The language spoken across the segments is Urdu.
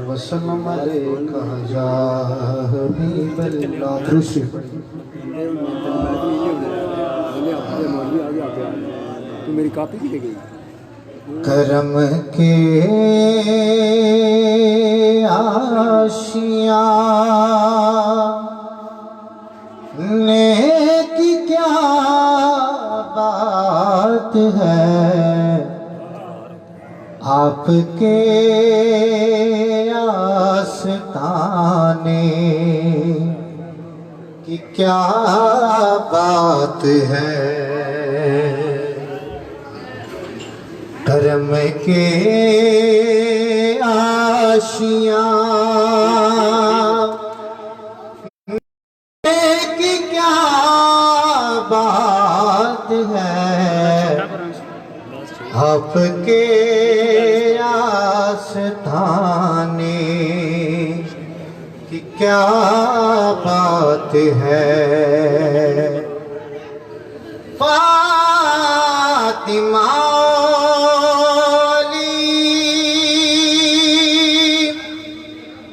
وسلم علیکہ یا حبیب اللہ. درشی تو میری کاپی بھی لے گئی. کرم کے آشیاں نیکی کیا بات ہے، آپ کے آستانے کی کیا بات ہے. کرم کے آشیاں کی کیا بات ہے، آپ کے آستانے کی کیا بات ہے. فاطمہ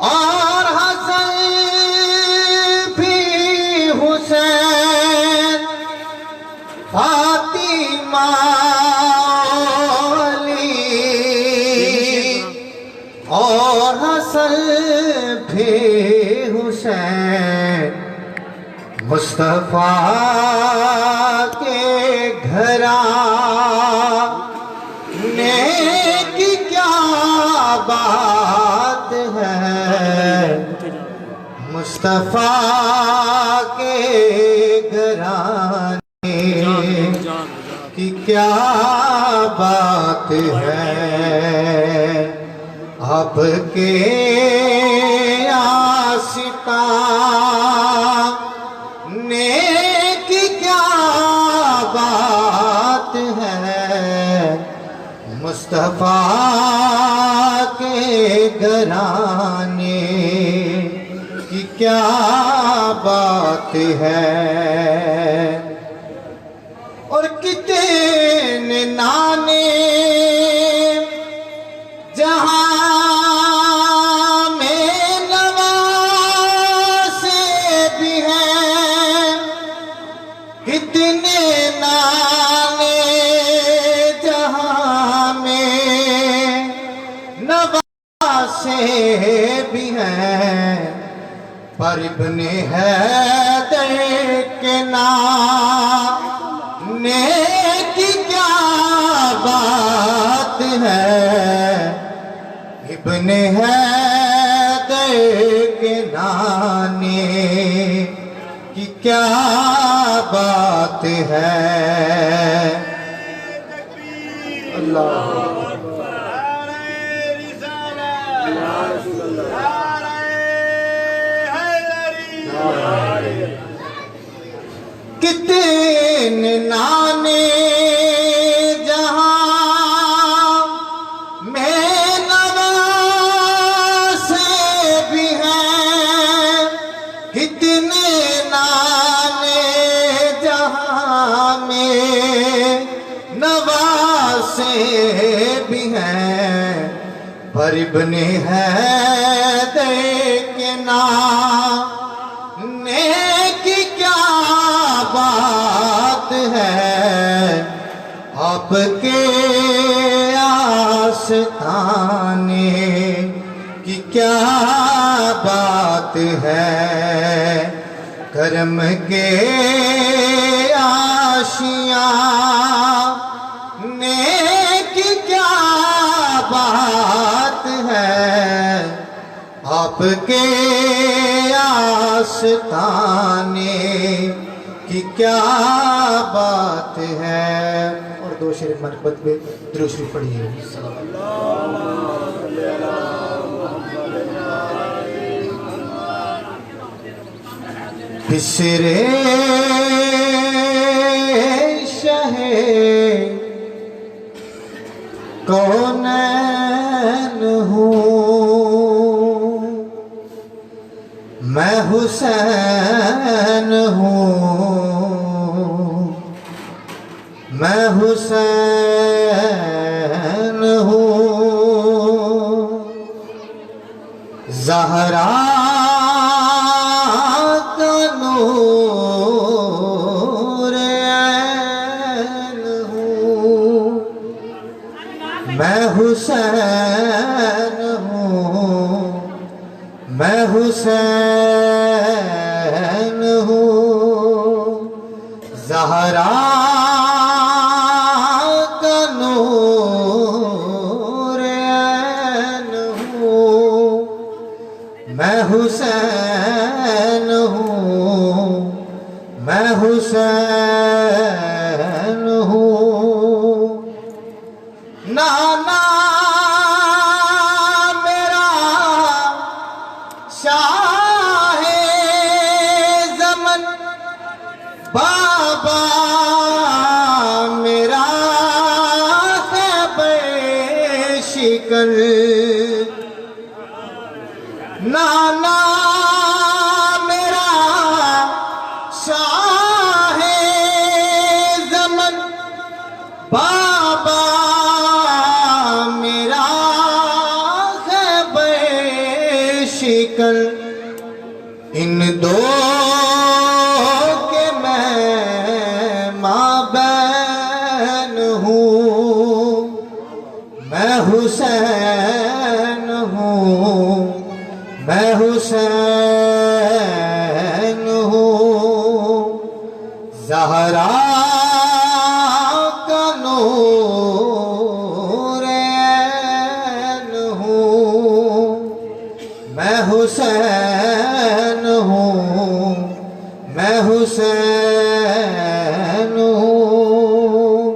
اور حسن بھی حسین، فاطمہ اور حسن بھی حسین، مصطفیٰ کے گھرانے کی کیا بات ہے، مصطفیٰ کے گھرانے کی کیا بات ہے. آپ کے آستانے کی کیا بات ہے، مصطفیٰ کے گھرانے کی کیا بات ہے. اور کتنے نانے جہاں میں نواسے بھی ہیں، کتنے نانے جہاں میں نواسے بھی ہیں، پر ابن حیدر کے نانے کی کیا بات ہے، ابن حیدر کے نانے کی کیا بات ہے. اللہ کتنے نانے جہاں میں نواسے بھی ہیں، کتنے نانے جہاں میں نواسے بھی ہیں، پر ابن حیدر کے نانے کی کیا بات ہے، آپ کے آستانے کی کیا بات ہے. کرم کے آشیاں نیکی کیا بات ہے، آپ کے آستانے کی کیا بات ہے. اور دو شعر مرحبت میں درود شریف پڑھیے. بسرے شہ کونین ہوں، میں حسین ہوں، میں حسین ہوں زہرا کا نور عین ہوں میں حسین ہوں میں حسین ہوں زہرا کا نور عین ہوں میں حسین ہوں میں حسین ہوں نانا میرا شاہ زمن بابا میرا خیبر شکن نانا میرا شاہ زمن بابا میرا خیبر شکن ان دو کے میں مابین ہوں میں حسین ہوں میں حسین ہوں زہرا کا نور عین ہوں میں حسین ہوں میں حسین ہوں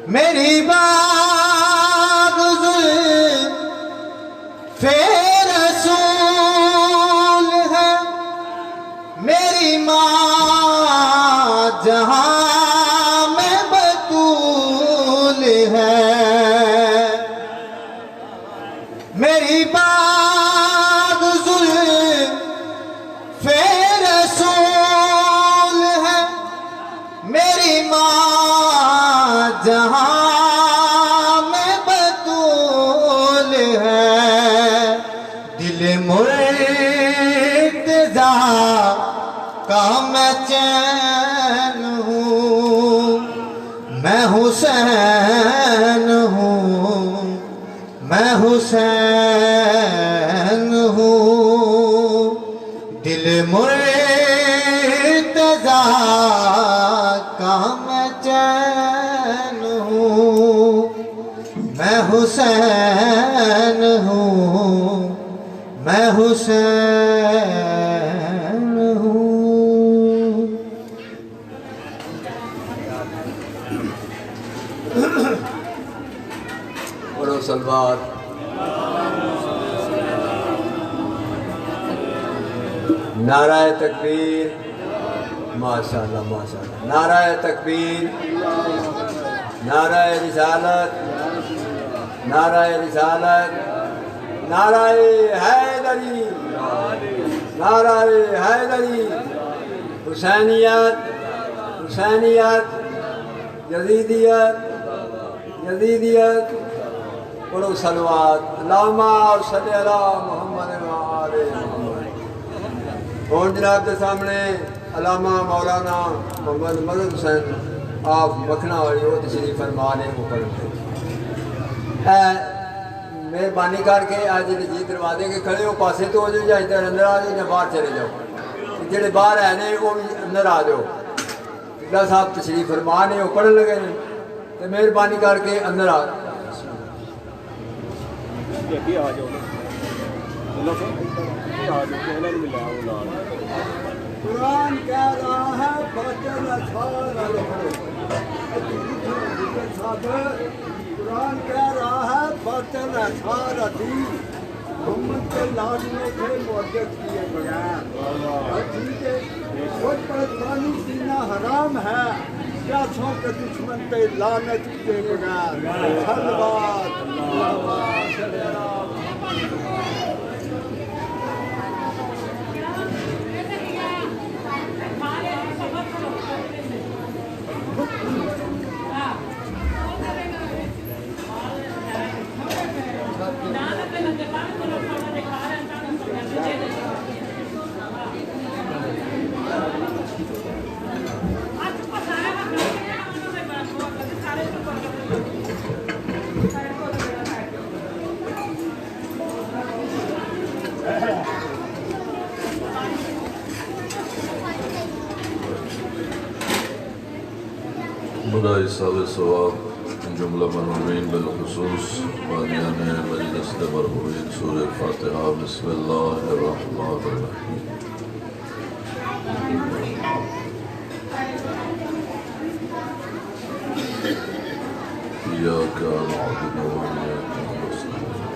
میری بات زلف رسول ہے میری ماں جہاں میں بطول ہے میری بات زلف رسول ہے میری ماں جہاں میں بطول ہے دل مرتضیٰ کا میں چین ہوں میں حسین ہوں میں حسین ہوں دل مرتضیٰ کا میں چین ہوں میں حسین ہوں میں حسین ہوں پڑھو صلوات نعرہ تکبیر ماشاءاللہ ماشاءاللہ نعرہ تکبیر نعرہ رسالت نعرہ رسالت نعرہ حیدری نعرہ حیدری حسینیت حسینیت یزیدیت یزیدیت پڑھو صلوات اللہم صلی علی محمد و آل محمد اور جناب کے سامنے علامہ مولانا محمد مدد حسین آپ مکھنا والی وہ تشریف فرما لیں وہ پڑھتے مہربانی کر کے آج جی دروازے کے کھڑے ہو پاسے تو ہو جائے یا ادھر اندر آ جاؤ یا باہر چلے جاؤ جڑے باہر ہے نے وہ بھی اندر آ جاؤ اللہ صاحب تشریف فرما نے وہ پڑھن لگے نے تو مہربانی کر کے اندر آ جاؤ قرآن کہہ رہا ہے قرآن کہہ رہا ہے باطل اشعار عدیب محمد کے لازمے تھے معجز کیے بغیر ٹھیک ہے خود پر پانی پینا حرام ہے پیاسوں کے دشمن پہ لعنت کیے بغیر صلوات برائے سال ثواب جملہ مرحومین بالخصوص بانیان مجلس مرحومین سورہ فاتحہ بسم اللہ الرحمن الرحیم إياك نعبد وإياك نستعين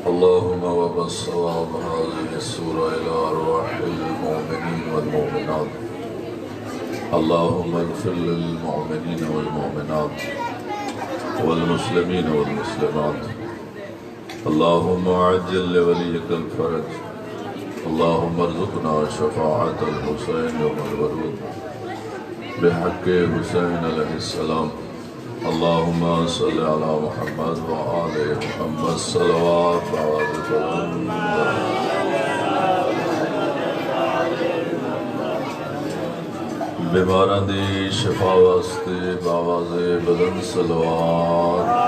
اللهم وبث ثواب هذه السورة إلى أرواح المؤمنين والمؤمنات اللهم اغفر للمؤمنين والمؤمنات والمسلمين والمسلمات اللهم عجل لوليك الفرج اللهم ارزقنا شفاعة الحسين يوم الورود بحق حسين عليه السلام اللهم صل على محمد وآل محمد صلوات بیماراں دی شفا واسطے باواز بلند صلوات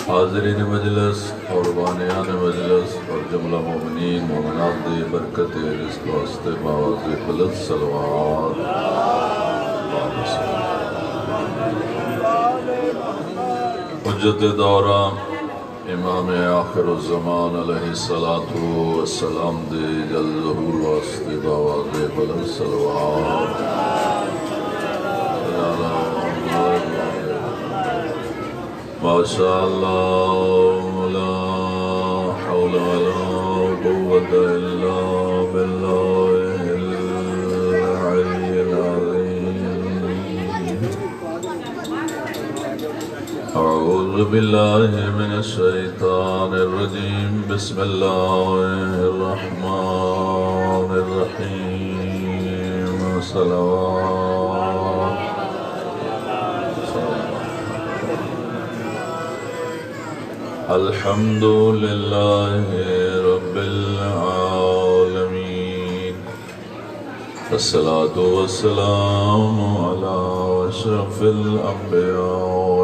حاضرین مجلس اور بانیان مجلس اور جملہ مومنین مومنات دے برکت رزق واسطے باواز بلند صلوات حجت دورہ امام آخر الزمان علیہ السلام دے جل ظہور واسطے باواز بلند صلوات ماشاء اللہ لا حول ولا قوة إلا بالله العلي العظيم أعوذ بالله من الشيطان الرجيم بسم الله الرحمن الرحيم صلوات الحمد لله رب العالمين الصلاة والسلام على أشرف الأنبياء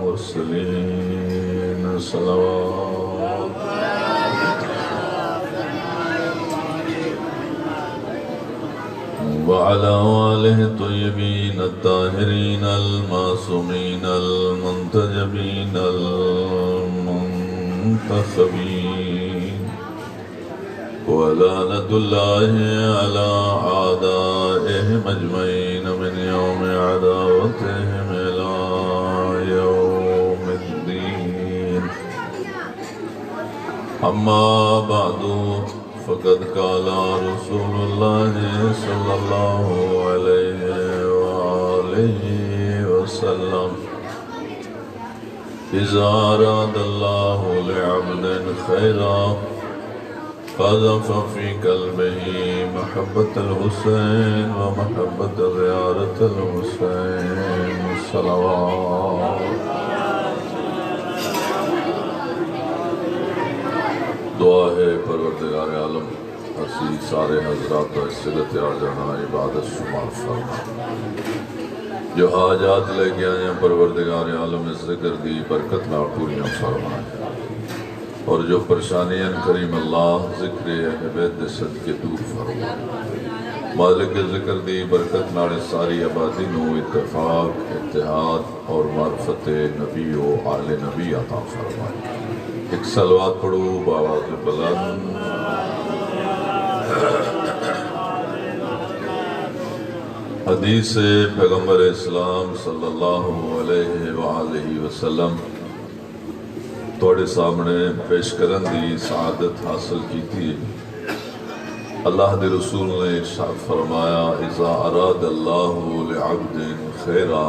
والمرسلين صلوات وعلى آله الطيبين الطاهرين المعصومين المنتجبين المنتخبين ولعنة الله على أعدائهم أجمعين من يوم عداوتهم إلى يوم الدين أما بعد فقد قال رسول الله صلى الله عليه وآله وسلم إذا أراد الله لعبد خيرا قذف في قلبه محبة الحسين ومحبة زيارة الحسين صلوات دعا ہے پروردگار عالم اسی سارے حضرات و صلت آ جانا عبادت شمار فرما جو حاجات لے کے آئے ہیں پروردگار عالم اس ذکر دی برکت نہ پوریاں فرما اور جو پریشانیاں کریم اللہ ذکر اہل بیت دے صدقے دور فرما مالک ذکر دی برکت ناڑے ساری آبادی نو اتفاق اتحاد اور معرفت نبی و آل نبی عطا فرمائے ایک صلوات پڑھو بآواز بلند حدیث پیغمبر اسلام صلی اللہ علیہ وآلہ وسلم توڑے سامنے پیش کرن دی سعادت حاصل کی تھی اللہ دے رسول نے ارشاد فرمایا اذا اراد اللہ لعبد خیرا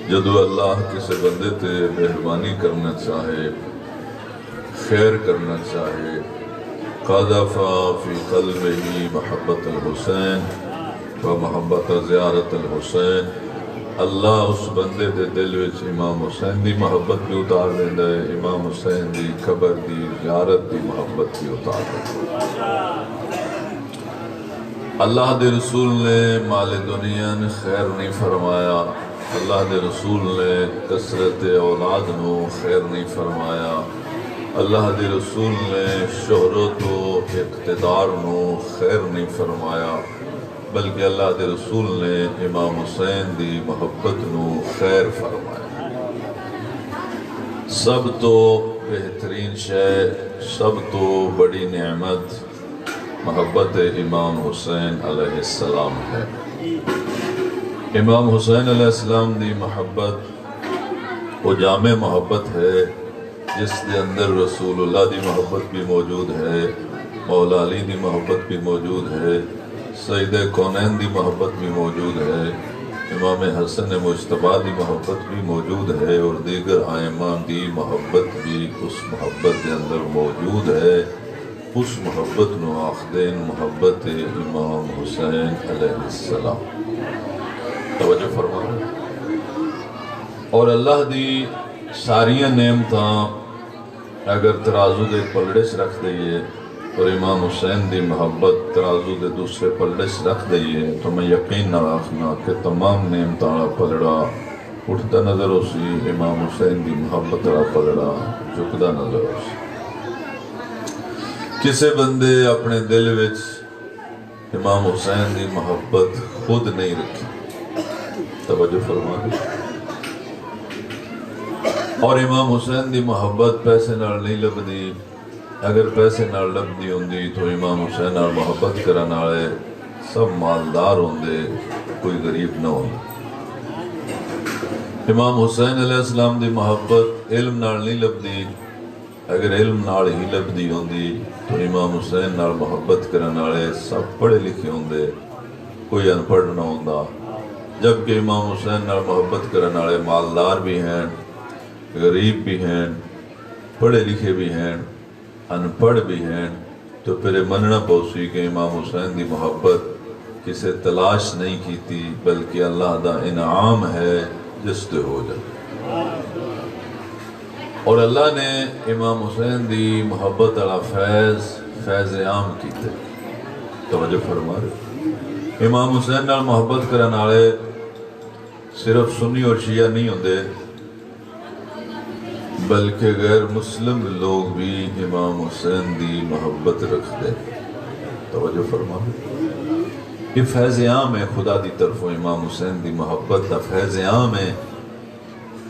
جدو اللہ کسی بندے تے مہربانی کرنا چاہے خیر کرنا چاہے قذف فی قلبہ محبت الحسین و محبت زیارت الحسین اللہ اس بندے دے دل وچ امام حسین دی محبت بھی اتار دیندا ہے امام حسین دی قبر دی زیارت دی محبت بھی اتار دیندا ہے اللہ دے رسول نے مال دنیا نے خیر نہیں فرمایا اللہ دے رسول نے کثرت اولاد نو خیر نہیں فرمایا، اللہ دے رسول نے شہرت و اقتدار نو خیر نہیں فرمایا، بلکہ اللہ دے رسول نے امام حسین دی محبت نو خیر فرمایا۔ سب تو بہترین شے، سب تو بڑی نعمت محبت امام حسین علیہ السلام ہے۔ امام حسین علیہ السلام دی محبت وہ جامع محبت ہے جس دے اندر رسول اللہ دی محبت بھی موجود ہے، مولا علی دی محبت بھی موجود ہے، سید کونین دی محبت بھی موجود ہے، امام حسن مجتبیٰ دی محبت بھی موجود ہے، اور دیگر ائمہ دی محبت بھی اس محبت دے اندر موجود ہے۔ اس محبت نو آخدین محبت امام حسین علیہ السلام۔ توجہ فرمائیں۔ اور اللہ دی ساریاں نعمتاں اگر ترازو دے پلڑے سے رکھ دئیے اور امام حسین دی محبت ترازو دے دوسرے پلڑے سے رکھ دئیے تو میں یقین نہ رکھنا کہ تمام نعمتاں پلڑا اٹھتا نظر ہو سی، امام حسین دی محبت را پلڑا جھکدا نظر ہو سی۔ کسے بندے اپنے دل وچ امام حسین دی محبت خود نہیں رکھی، توجہ فرمائیں۔ اور امام حسین دی محبت پیسے نال نہیں لبدی، اگر پیسے نال لبدی ہوندی تو امام حسین نال محبت کرن والے سب مالدار ہوندے، کوئی غریب نہ ہوندے۔ امام حسین علیہ السلام دی محبت علم نال نہیں لبدی، اگر علم نال ہی لبدی ہوندی تو امام حسین نال محبت کرن والے سب پڑھے لکھے ہوندے، کوئی ان پڑھ نہ ہوندا۔ جبکہ امام حسین نال محبت کرن والے مالدار بھی ہیں، غریب بھی ہیں، پڑھے لکھے بھی ہیں، ان پڑھ بھی ہیں، تو پھر مننا پوسی کہ امام حسین دی محبت کسے تلاش نہیں کیتی بلکہ اللہ دا انعام ہے جس تے ہو جائے۔ اور اللہ نے امام حسین دی محبت والا فیض عام کیتے، توجہ فرما رہے۔ امام حسین نال محبت کرن والے صرف سنی اور شیعہ نہیں ہوندے بلکہ غیر مسلم لوگ بھی امام حسین دی محبت رکھتے، توجہ فرما رہے۔ یہ فیض عام ہے خدا دی طرف، امام حسین دی محبت دا فیض عام ہے،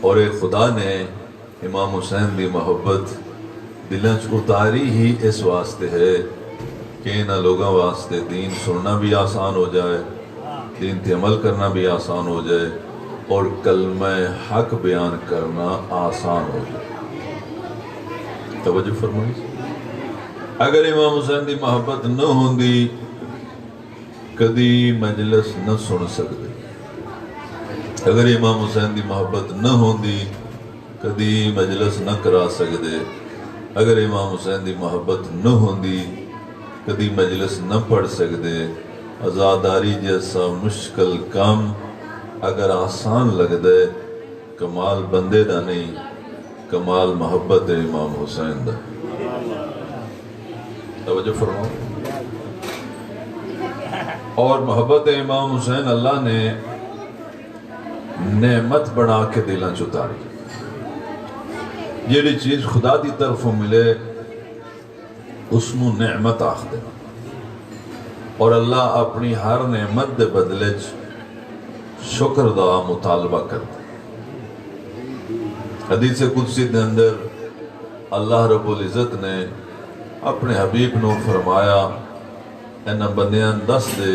اور ایک خدا نے امام حسین دی محبت دلوں چ اتاری ہی اس واسطے ہے کہ انہاں لوگاں واسطے دین سننا بھی آسان ہو جائے، دین تے عمل کرنا بھی آسان ہو جائے، اور کلمہ حق بیان کرنا آسان ہو جائے۔ توجہ فرمائیں۔ اگر امام حسین دی محبت نہ ہوندی کدی مجلس نہ سن سکتے، اگر امام حسین دی محبت نہ ہوندی کدی مجلس نہ کرا سکتے، اگر امام حسین دی محبت نہ ہوندی کدی مجلس نہ پڑھ سکتے۔ عزاداری جیسا مشکل کام اگر آسان لگ دے، کمال بندے دا نہیں، کمال محبت امام حسین دا۔ توجہ فرماؤ۔ اور محبت امام حسین اللہ نے نعمت بنا کے دلاں چتاری۔ جیڑی چیز خدا دی طرفوں ملے اس نو نعمت آخ دے، اور اللہ اپنی ہر نعمت دے بدلے شکر دا مطالبہ کرتا۔ حدیث قدسی دے اندر اللہ رب العزت نے اپنے حبیب نو فرمایا، انہاں بندیاں دس دے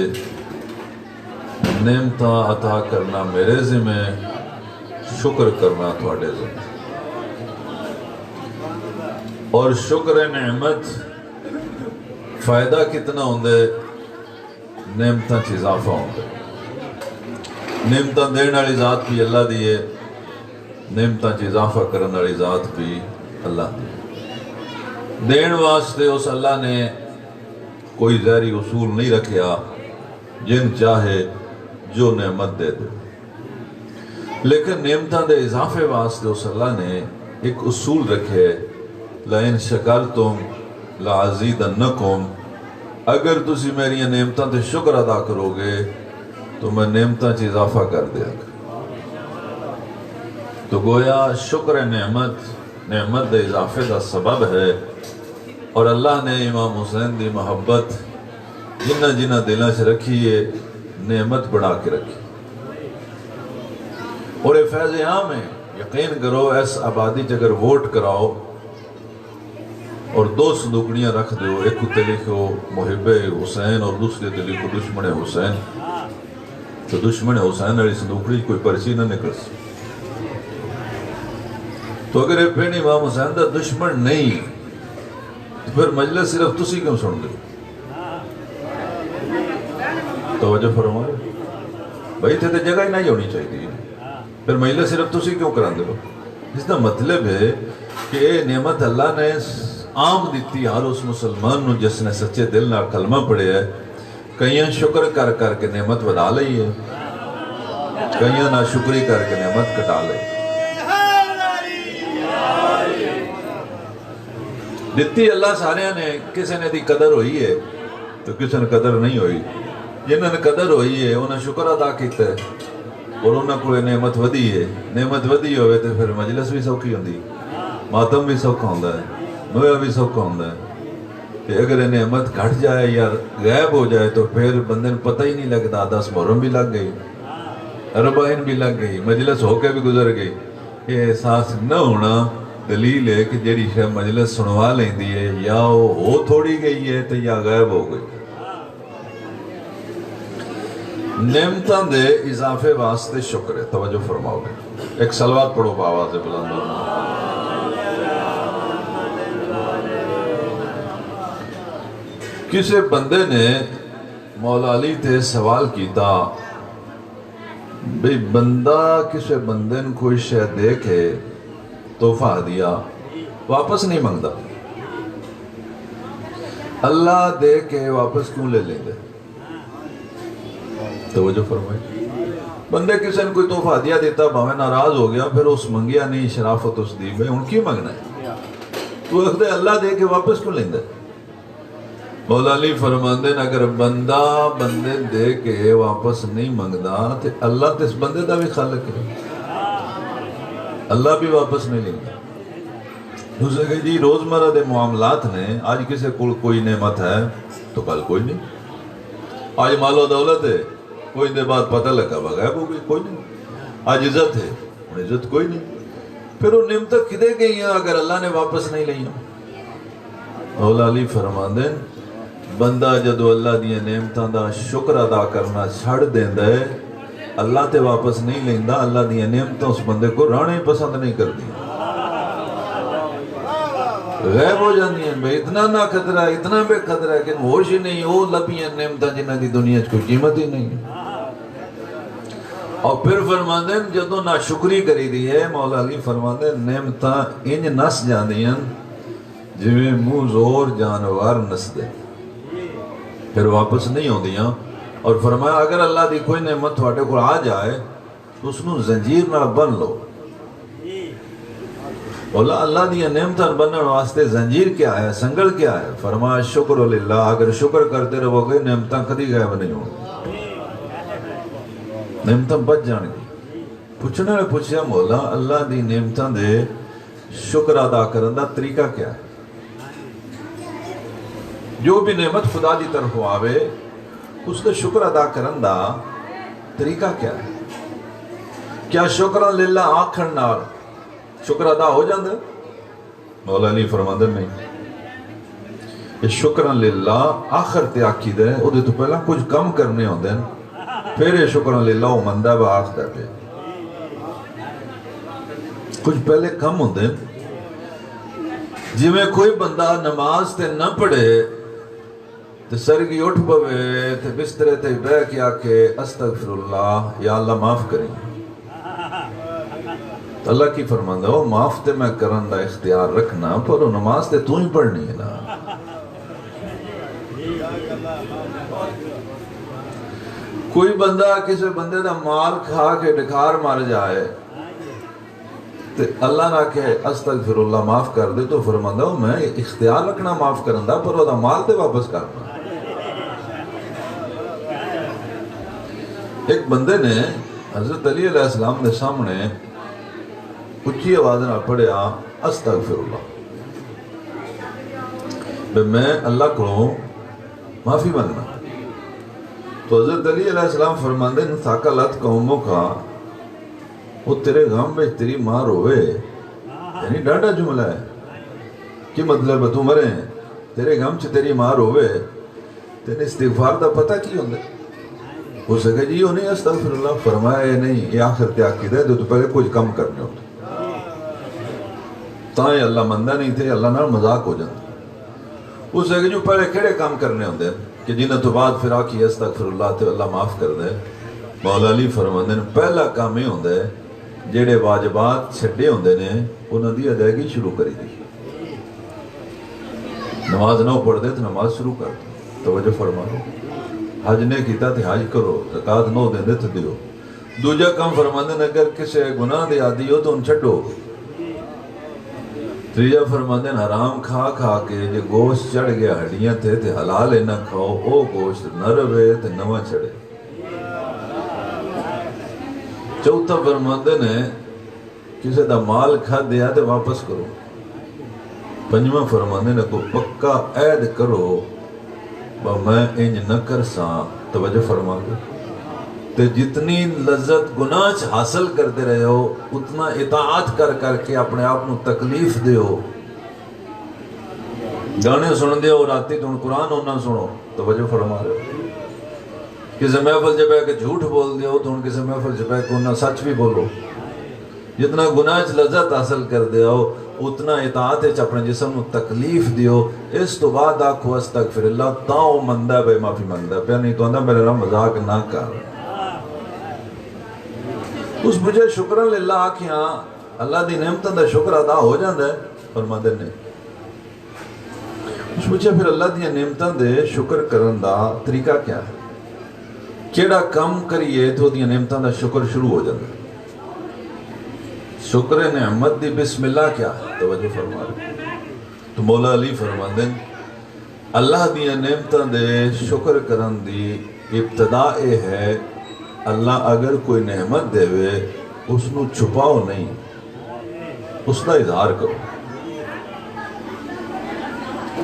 نعمتاں عطا کرنا میرے ذمہ، شکر کرنا تھوڑے ذمہ۔ اور شکر نعمت فائدہ کتنا ہوندے، نعمتاں چ اضافہ ہوندے۔ نعمتاں دین والی ذات بھی اللہ دی ہے، نعمتاں چ اضافہ کرن والی ذات بھی اللہ دی ہے۔ دین واسطے اس اللہ نے کوئی ظاہری اصول نہیں رکھیا، جن چاہے جو نعمت دے دے، لیکن نعمتاں دے اضافے واسطے اس اللہ نے ایک اصول رکھے، لَإِن شَكَرْتُمْ لَعَزِيدَنَّكُمْ، اگر تسی میری نعمتاں تے شکر ادا کرو گے تو میں نعمتاں چ اضافہ کر دیا گا۔ تو گویا شکر نعمت دے اضافے دا سبب ہے، اور اللہ نے امام حسین دی محبت جنہ دلوں سے رکھی ہے نعمت بڑھا کے رکھی، اور یہ فیض عام ہے۔ یقین کرو اس آبادی اگر ووٹ کراؤ اور 2 صندوقڑیاں رکھ دو، ایک تے لکھو محب حسین اور دوسرے تے لکھو دشمن حسین، تو دشمن حسین والی صندوقڑی کوئی پرچی نہ نکل سی۔ تو اگر یہ پھر امام حسین دا دشمن نہیں تو پھر مجلس صرف تسی کیوں سن دے؟ توجہ فرمائے بھائی تھے تو جگہ ہی نہیں ہونی چاہیے، پھر مجلس صرف تسی کیوں کران دے؟ اس کا مطلب ہے کہ یہ نعمت اللہ نے عام دیتی ہر اس مسلمان نو جس نے سچے دل نہ کلمہ پڑھے ہے۔ کئیاں شکر کر کے نعمت بدا لئی ہے، کئیاں نہ شکری کر کے نعمت کٹا لئی۔ دیتی اللہ سارے نے، کسی نے دی قدر ہوئی ہے تو کسی نے قدر نہیں ہوئی۔ جنہوں نے قدر ہوئی ہے انہوں نے شکر ادا کیتا ہے، اور انہوں کو نعمت ودی ہے۔ نعمت ودی ہوئے تو پھر مجلس بھی سوکھی ہوندی، ماتم بھی سوکھا ہوندا ہے، نویا بھی سوکھا ہوندا ہے۔ کہ اگر یہ نعمت گھٹ جائے یا غائب ہو جائے تو پھر بندے کو پتہ ہی نہیں لگتا، 10 محرم بھی لگ گئی، اربعین بھی لگ گئی، مجلس ہو کے بھی گزر گئی۔ یہ احساس نہ ہونا دلیل ہے کہ جیڑی شے مجلس سنوا لیندی ہے یا وہ ہو تھوڑی گئی ہے تو یا غائب ہو گئی۔ نعمتاں دے اضافے واسطے شکر ہے، توجہ فرماؤ گے۔ ایک صلوات پڑھو بآواز بلند۔ کسی بندے نے مولا علی تے سوال کیتا بھئی بندہ کسی بندے نے کوئی شے دے کے تحفہ دیا واپس نہیں مانگتا، اللہ دے کے واپس کیوں لے لیں گے؟ توجہ فرمائے۔ بندے کسی نے کوئی تحفہ دیا دیتا بھاویں ناراض ہو گیا، پھر اس منگیا نہیں، شرافت اس دی میں ان کی مانگنا ہے، تو اخدے اللہ دے کے واپس کیوں لیں گے؟ مولا علی فرماندے ہیں اگر بندہ بندے دے کے واپس نہیں مانگدا تو اللہ تے اس بندے دا بھی خالق ہے، اللہ بھی واپس نہیں لیں گا۔ دوسرے کہ جی روزمرہ دے معاملات نے، آج کسی کو کوئی نعمت ہے تو کل کوئی نہیں، آج مال و دولت ہے کوئی دے بعد پتہ لگا بغائب ہو گئی، کوئی نہیں، آج عزت ہے عزت کوئی نہیں، پھر وہ نعمتیں کدے گئی ہیں اگر اللہ نے واپس نہیں لئی ہیں؟ مولا علی فرماندے بندہ جدو اللہ دیا نعمتاں دا شکر ادا کرنا چھڑ دیندا ہے، اللہ تے واپس نہیں لیندا، اللہ دیا نعمتاں اس بندے کو رانے ہی پسند نہیں کر دی، غیب ہو جاندی ہیں۔ بھئی اتنا نہ خطرہ ہے، اتنا بے خطرہ ہے کہ ہوش ہی نہیں، وہ لبی ہیں نعمتاں جنہ دی دنیا کوئی قیمت ہی نہیں ہے۔ اور پھر فرماندے جدو نہ شکری کری دی ہے، مولا علی فرماندے نعمتاں انج نس جاندیاں جویں منہ زور جانور نس دے، پھر واپس نہیں ہوندیاں۔ اور فرمایا اگر اللہ دی کوئی نعمت تھوڑے کو آ جائے تو اس نو زنجیر نہ بن لو۔ بولا اللہ دیا نعمتاں بننے واسطے زنجیر کیا ہے، سنگل کیا ہے؟ فرمایا شکر للہ، اگر شکر کرتے رہو گے نعمتاں کدی غائب نہیں ہوں، نعمتاں بچ جان گی۔ پوچھنے نے پوچھیا مولا اللہ دی نعمتاں دے شکر ادا کرن دا طریقہ کیا ہے؟ جو بھی نعمت خدا دی طرف آوے اس کا شکر ادا کرن دا طریقہ کیا ہے؟ کیا شکر للہ آکھن نال شکر ادا ہو جاندے؟ مولا علی فرماندے نہیں، یہ شکر للہ آخر تے آکھی دے، او دے تو پہلا کچھ کم کرنے ہوندے ہیں، پھر یہ شکر للہ او مندہ با آخ دے پہ، کچھ پہلے کم ہوندے ہیں۔ جی میں کوئی بندہ نماز تے نہ پڑھے تو سرگی اٹھ پوے تو بسترے تے بہ کے آکے استغفر اللہ یا اللہ معاف کریں، تو اللہ کی فرماندہ ہو معاف تے میں کرن دا اختیار رکھنا، پر وہ نماز تے تو ہی پڑھنی ہے نا۔ کوئی بندہ کسی بندے دا مال کھا کے ڈکار مار جائے تو اللہ نہ کہ استغفر اللہ معاف کر دے، تو فرماندہ ہو میں اختیار رکھنا معاف کرن دا، پر وہ دا مال تے واپس کرنا۔ ایک بندے نے حضرت علی علیہ السلام نے سامنے اچھی آواز نہ پڑھیا استغفراللہ، بے میں اللہ کو معافی مانگنا. تو حضرت علی علیہ السلام فرماندے ہیں ثاقلت قوموں کا، وہ تیرے غم میں تیری ماں روے، یعنی ڈاڈا جملہ ہے. کی مطلب ہے؟ تو مرے ہیں تیرے غم چ تیری ماں روے، تیرے استغفار دا پتہ کی ہوندے؟ ہو سکے جی وہ نہیں استغفراللہ. فرمایا یہ نہیں، یہ آخر تاکید ہے، تو پہلے کچھ کم کرنے ہوتے تاں یہ اللہ مندہ نہیں تھے، اللہ نال مذاق ہو جاتا. اس سکے جو پہلے کیڑے کام کرنے ہوندے کہ جنہاں تو بعد پھر آکھی استغفراللہ تے اللہ معاف کر دے. مولا علی فرماندے نے پہلا کام یہ ہوندا ہے جڑے واجبات چھڈے ہوندے نے انہاں دی ادائیگی شروع کری دی. نماز نہ پڑھ دے تو نماز شروع کر دو، توجہ فرما لو. حج نے کیتا تے حج کرو، زکات نہ دیندے تے دیو. دوجا کام فرماندے نے اگر کسے گناہ دے عادی ہو تو ان چھڈو. تیجا فرماندے نے حرام کھا کھا کے جو گوشت چڑھ گیا ہڈیاں تے حلال نہ کھاؤ، او گوشت نہ روے تے نواں چڑھے. چوتھا فرماندے نے کسے دا مال کھا دیا تے واپس کرو. پنجواں فرماندے نے کو پکا عہد کرو میں انج نہ کرساں. توجہ فرما دے. تے جتنی لذت گناہ حاصل کرتے رہے ہو اتنا اطاعت کر کر کے اپنے آپ نو تکلیف دیو. گانے سن دیو راتی تو قرآن ہونا سنو. توجہ فرما دے. کسی محفل جب ہے کہ جھوٹ بول دیو تو کسی محفل جب ہے کہ انہاں سچ بھی بولو. جتنا گناہ لذت حاصل کر دیو اتنا اطاعت اپنے جسم نو تکلیف دیو. اس تو بعد آکھو استغفراللہ تاؤ مندہ بے معافی مانگدہ پہ نہیں تو اندہ میرے رہا مذاق نہ کر. اس بجے شکرن للہ آکھیاں اللہ دی نعمتوں دا شکر ادا ہو جاندہ ہے. فرماندے نے اس بجے پھر اللہ دی نعمتوں دے شکر کرن دا طریقہ کیا ہے؟ کیڑا کم کریے تو دی نعمتوں دا شکر شروع ہو جاندہ ہے. شکر نعمت دی بسم اللہ کیا ہے؟ توجہ فرما رہے. تو مولا علی فرماندے اللہ دی نعمتوں دے شکر کرن دی ابتدا اے ہے اللہ اگر کوئی نعمت دے وے اس نو چھپاؤ نہیں، اس دا اظہار کرو.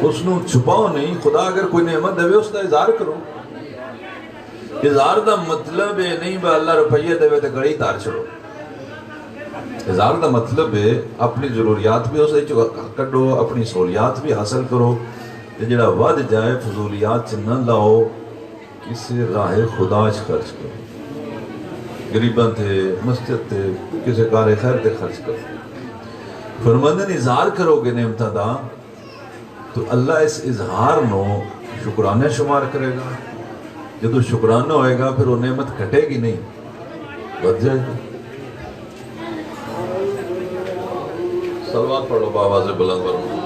اس نو چھپاؤ نہیں. خدا اگر کوئی نعمت دے وے اس دا اظہار کرو. اظہار دا مطلب ہے نہیں با اللہ روپیہ دے وے تے گڑی تار چھڑو. اظہار دا مطلب ہے اپنی ضروریات بھی اسے کڈو، اپنی سہولیات بھی حاصل کرو. جڑا ود جائے فضولیات سے نہ لاؤ، کسی راہ خدا چ خرچ کرو. غریباں تھے، مسجد تھے، کسی کار خیر تے خرچ کرو. فرماندے نے اظہار کرو گے نعمتاں دا تو اللہ اس اظہار نو شکرانے شمار کرے گا. جب شکرانہ ہوئے گا پھر وہ نعمت کھٹے گی نہیں، بڑھ جائے گی. صلوات پڑھو بآواز بلند ورنہ.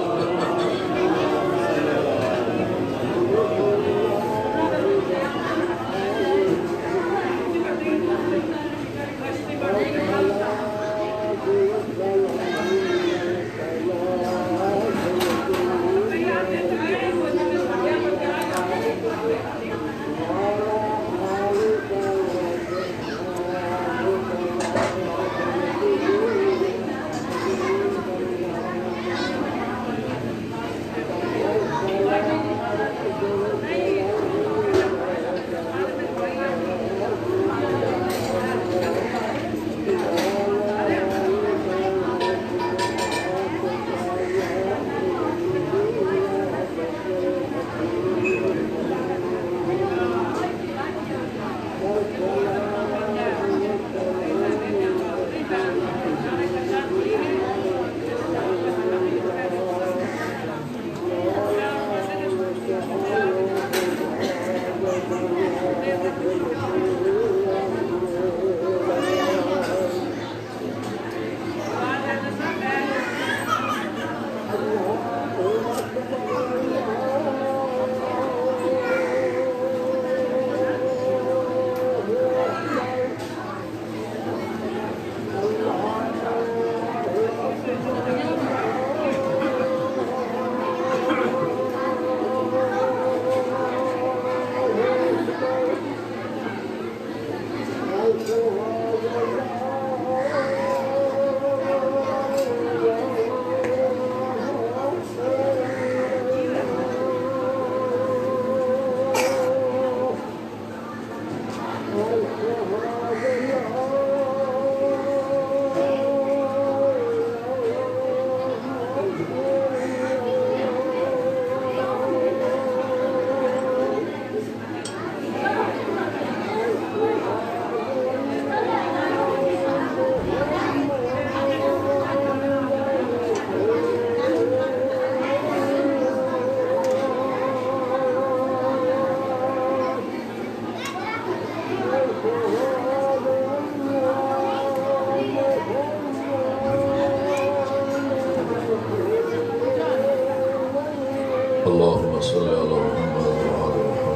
اللهم صل على محمد وعلى محمد.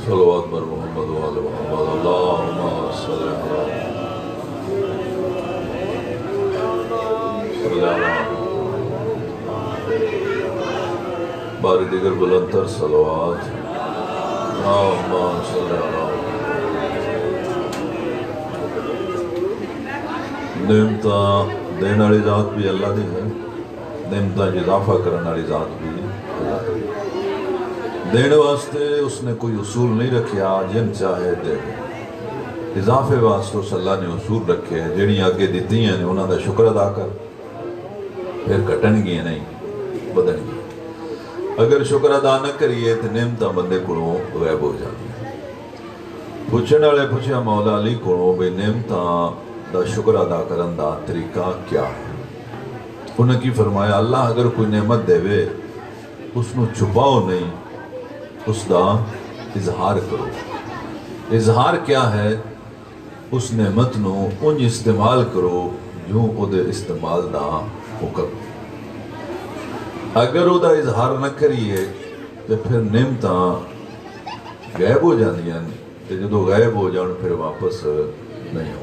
صلوات بر محمد وعلى محمد. اللهم صل على باری دیگر بلندتر صلوات. اللهم صل على نعمتاں دین والی ذات بھی اللہ دی ہے، نعمتاں اضافہ کرنے والی ذات بھی اللہ دی. دین واسطے اس نے کوئی اصول نہیں رکھیا، جن چاہے دے. اضافے واسطے اس اللہ نے اصول رکھے، جڑی آگے دیتی ہیں انہوں دا شکر ادا کر، پھر کٹن گی نہیں بدن گی. اگر شکر ادا نہ کریے تو نعمتاں بندے کو غائب ہو جاتی ہیں. پوچھنے والے پوچھا مولا علی کو بے نعمتاں دا شکر ادا کرن دا طریقہ کیا ہے؟ انہوں نے کی فرمایا اللہ اگر کوئی نعمت دے وے اس نو چھپاؤ نہیں، اس دا اظہار کرو. اظہار کیا ہے؟ اس نعمت نو انج استعمال کرو جو او دے استعمال دا حکم. اگر او دا اظہار نہ کریے تو پھر نعمتاں غائب ہو جاندیاں، تے جدو غائب ہو جان پھر واپس نہیں ہو.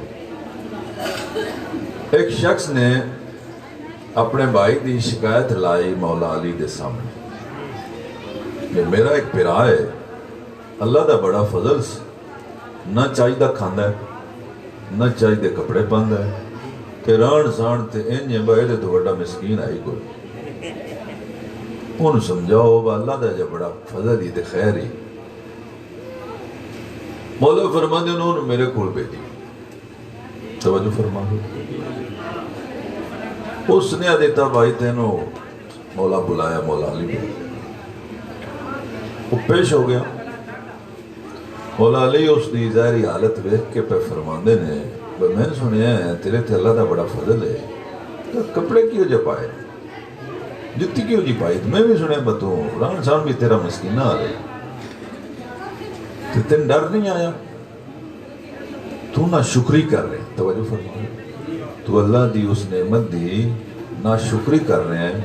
ایک شخص نے اپنے بھائی دی شکایت لائی مولا علی دے سامنے کہ میرا ایک پھرا ہے، اللہ دا بڑا فضل سی، نہ چاہی دا کھاندا ہے نہ چاہی دے کپڑے پاندہ ہے، تے ران سان تے انجے بائے تو بڑا مسکین آئی کوئی. انہوں سمجھاؤ با اللہ دا جا بڑا فضل ہی تے خیر ہی. مولا فرما دے انہوں نے میرے کھول بیٹی توجہ فرما دے. اس نے دیتا بھائی تینوں مولا بلایا، مولا علی بلایا. وہ پیش ہو گیا. مولا علی اس دی ظاہری حالت ویکھ کے پہ فرماندے نے میں نے سنیا ہے تیرے تے اللہ دا بڑا فضل ہے، کپڑے کیوں جا پائے، جتی کیوں جی پائی؟ میں بھی سنیا بتوں ران سان بھی تیرا مسکینہ آ رہے، تو تین ڈر نہیں آیا؟ تو نہ شکری کر رہے. توجہ فرما، تو اللہ دی اس نعمت دی نہ شکری کر رہے ہیں،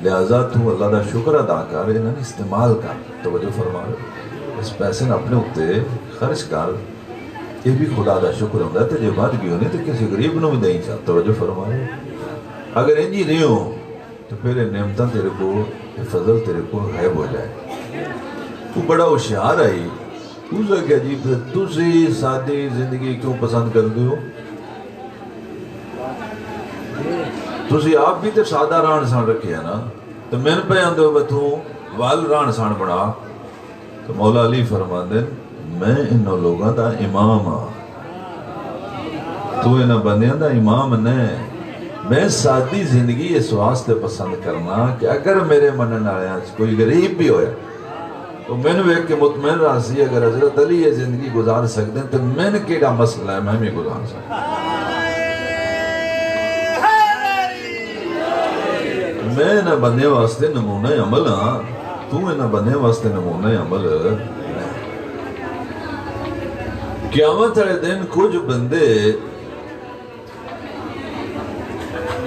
لہذا تو اللہ دا شکر ادا کر رہے ہیں، استعمال کر. توجہ فرما، اس پیسے نے اپنے اتے خرچ کر، یہ بھی خدا دا شکر ہوتا ہے. تو جو بات بھی ہونی تو کسی غریب نو بھی نہیں چاہتا. توجہ فرما، اگر انجی نہیں ہو تو پھر نعمتاں تیرے کو، فضل تیرے کو غائب ہو جائے. تو بڑا ہوشیار آئی. تو کہ جی پھر تسی سادی زندگی کیوں پسند کر دیو؟ تسی آپ بھی تو سادہ ران سان رکھے ہیں نا، تو میں نے پہ آندے ہو بتوں وال ران سان بڑا. تو مولا علی فرما دیں میں انہوں لوگاں دا امام ہاں، تو انہوں بندیاں دا امام نہیں. میں سادی زندگی اس واسطے پسند کرنا کہ اگر میرے منن آیا کوئی غریب بھی ہویا تو میں نے ایک کے مطمئن راضی اگر حضرت علی یہ زندگی گزار سکتے ہیں تو میں نے کیڑا مسئلہ ہے، میں بھی گزار سکتا. میں نہ بندے واسطے نمونہ عمل ہاں، تو نہ بندے واسطے نمونہ عمل. قیامت والے دن کچھ بندے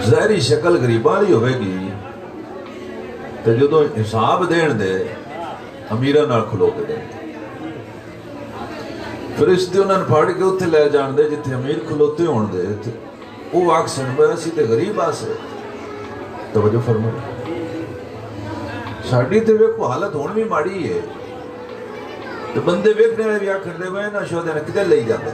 ظاہری شکل غریباں والی ہوئے گی تو جدو حساب دین دے امیرہ نال کھلو کے دیں، فرشتے انہوں نے پھاڑ کے اتھے لے جان دے جتھے امیر کھلوتے ہون دے. وہ آگ سن بے اسی تے غریب آسے. توجہ فرمائے، ساڈی تے ویکھو حالت ہون بھی ماڑی ہے تے بندے ویکھنے والے بھی آکھن دے وے نہ شودے نے کدے لئی جاندے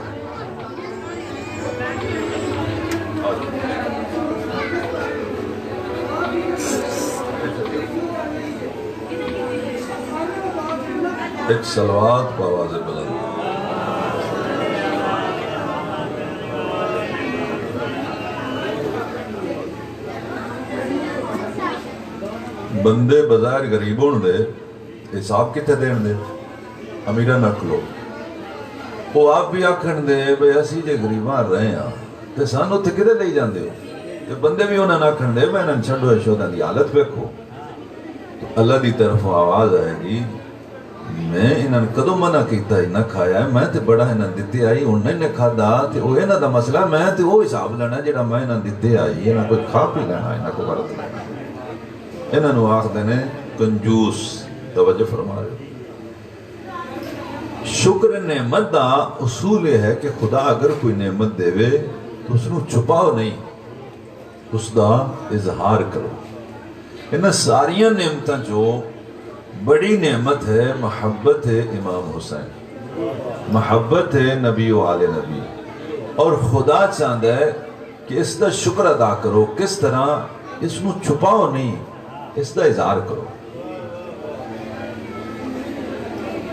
ایک صلوات کو آواز بلند بندے بظاہر غریب ہون دے حساب کتے دین دے امیرہ نہ کھلو وہ آپ بھی آکھن دے بے اسی جے غریباں رہے ہیں تے سانو تے کدے لئی جاندے ہو تے بندے بھی انہاں نہ کھن دے میں نہ چھڈو شودا دی حالت ویکھو تو اللہ دی طرف آواز آئے گی میں انہاں کدوں منع کیتا ہی نہ کھایا میں تے بڑا انہاں دتے آئی انہاں نے کھادا تے او انہاں دا مسئلہ میں تے او حساب لینا جڑا میں انہاں دتے آئی انہاں کوئی کھا پی لینا انہاں کو ورت لینا انہاں نو آکھدے نے کنجوس توجہ فرما رہے شکر نعمت دا اصول یہ ہے کہ خدا اگر کوئی نعمت دے وے تو اس نو چھپاؤ نہیں اس دا اظہار کرو انہاں ساریاں نعمتاں جو بڑی نعمت ہے محبت ہے امام حسین محبت ہے نبی و آل نبی اور خدا چاہتا ہے کہ اس دا شکر ادا کرو کس طرح اس نو چھپاؤ نہیں اس دا اظہار کرو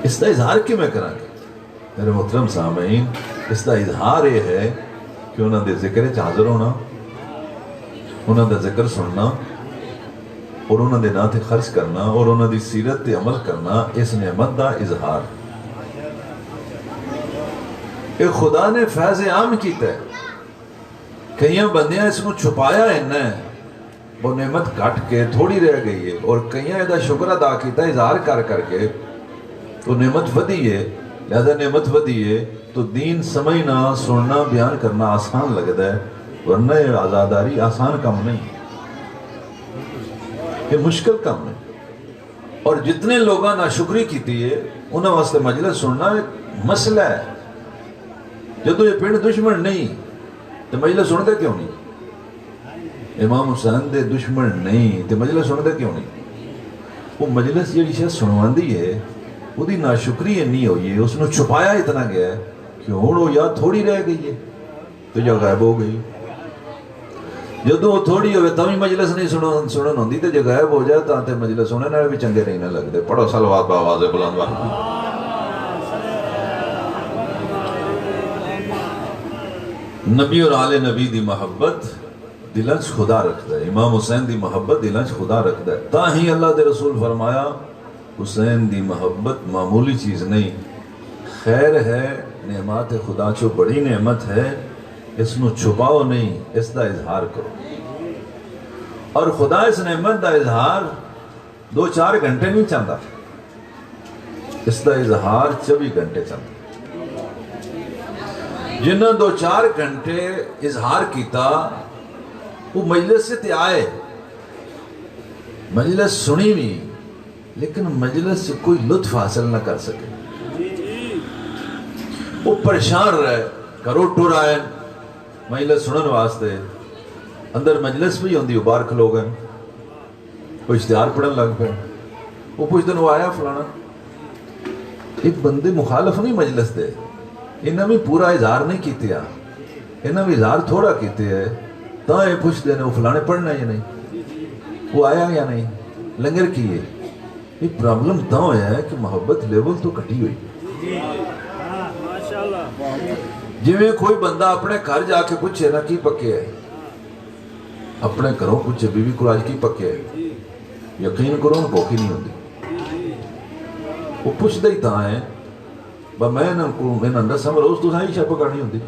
اس دا اظہار کی میں کرا گا میرے محترم سامعین اس دا اظہار یہ ہے کہ انہوں نے ذکر حاضر ہونا انہوں نے ذکر سننا اور انہوں نے ناتے خرچ کرنا اور انہوں نے سیرت تے عمل کرنا اس نعمت دا اظہار ایک خدا نے فیض عام کیتا ہے کئیاں بندیاں اس کو چھپایا ہے وہ نعمت کٹ کے تھوڑی رہ گئی ہے اور کئیاں دا شکر ادا کیتا ہے اظہار کر کے تو نعمت ودی ہے لہذا نعمت ودی ہے تو دین سمجھنا سننا بیان کرنا آسان لگتا ہے ورنہ آزاداری آسان کام نہیں یہ مشکل کام ہے اور جتنے لوگاں ناشکری کیتی ہے انہاں واسطے مجلس سننا ایک مسئلہ ہے جدو یہ پنڈ دشمن نہیں تو مجلس سن دے کیوں نہیں امام حسین دے دشمن نہیں تو مجلس سن دے کیوں نہیں وہ مجلس یہ شخص سنوان دی ہے وہ دی ناشکری نہیں ہوئی ہے اس نے چھپایا اتنا گیا ہے کہ وہ یا تھوڑی رہ گئی ہے تو یا غائب ہو گئی جدو وہ تھوڑی ہوئے تمہیں مجلس نہیں سنن ہوندی تے جو غائب ہو جائے تاں تے مجلس سننے نہ بھی چنگے نہیں نہ لگ دے پڑھو صلوات بآواز بلند نبی اور آل نبی دی محبت دلچ خدا رکھتا ہے امام حسین دی محبت دلچ خدا رکھتا ہے تا ہی اللہ دے رسول فرمایا حسین دی محبت معمولی چیز نہیں خیر ہے نعمت خدا چو بڑی نعمت ہے اس نو چھپاؤ نہیں اس دا اظہار کرو اور خدا اس نعمت دا اظہار 2-4 گھنٹے نہیں چاہتا اس دا اظہار 24 گھنٹے چاہتا جنہاں 2-4 گھنٹے اظہار کیتا وہ مجلس سے تے آئے مجلس سنی بھی لیکن مجلس سے کوئی لطف حاصل نہ کر سکے وہ پریشان رہے کرو ٹور آئے مجلس سنن واسطے اندر مجلس بھی ہوندی باہر کھلو گئے وہ اشتہار پڑھن لگ پہ وہ پوچھ دن وہ آیا فلانا ایک بندے مخالف نہیں مجلس دے انہاں بھی پورا اظہار نہیں کیتے انہاں بھی اظہار تھوڑا کیتے ہے تاں یہ پوچھ دینے وہ فلانے پڑھنا یا نہیں وہ آیا یا نہیں لنگر کیے یہ پرابلم تاں ہویا ہے کہ محبت لیول تو کٹی ہوئی جی میں کوئی بندہ اپنے گھر جا کے پوچھے نا کی پکے ہے اپنے گھروں پوچھے بی بی کو آج کی پکے ہے یقین کرو ان بھوکی نہیں ہوندی وہ پوچھ دے تاں ہے با میں نہ سمر روز تو سائی شاہ پکانی ہوندی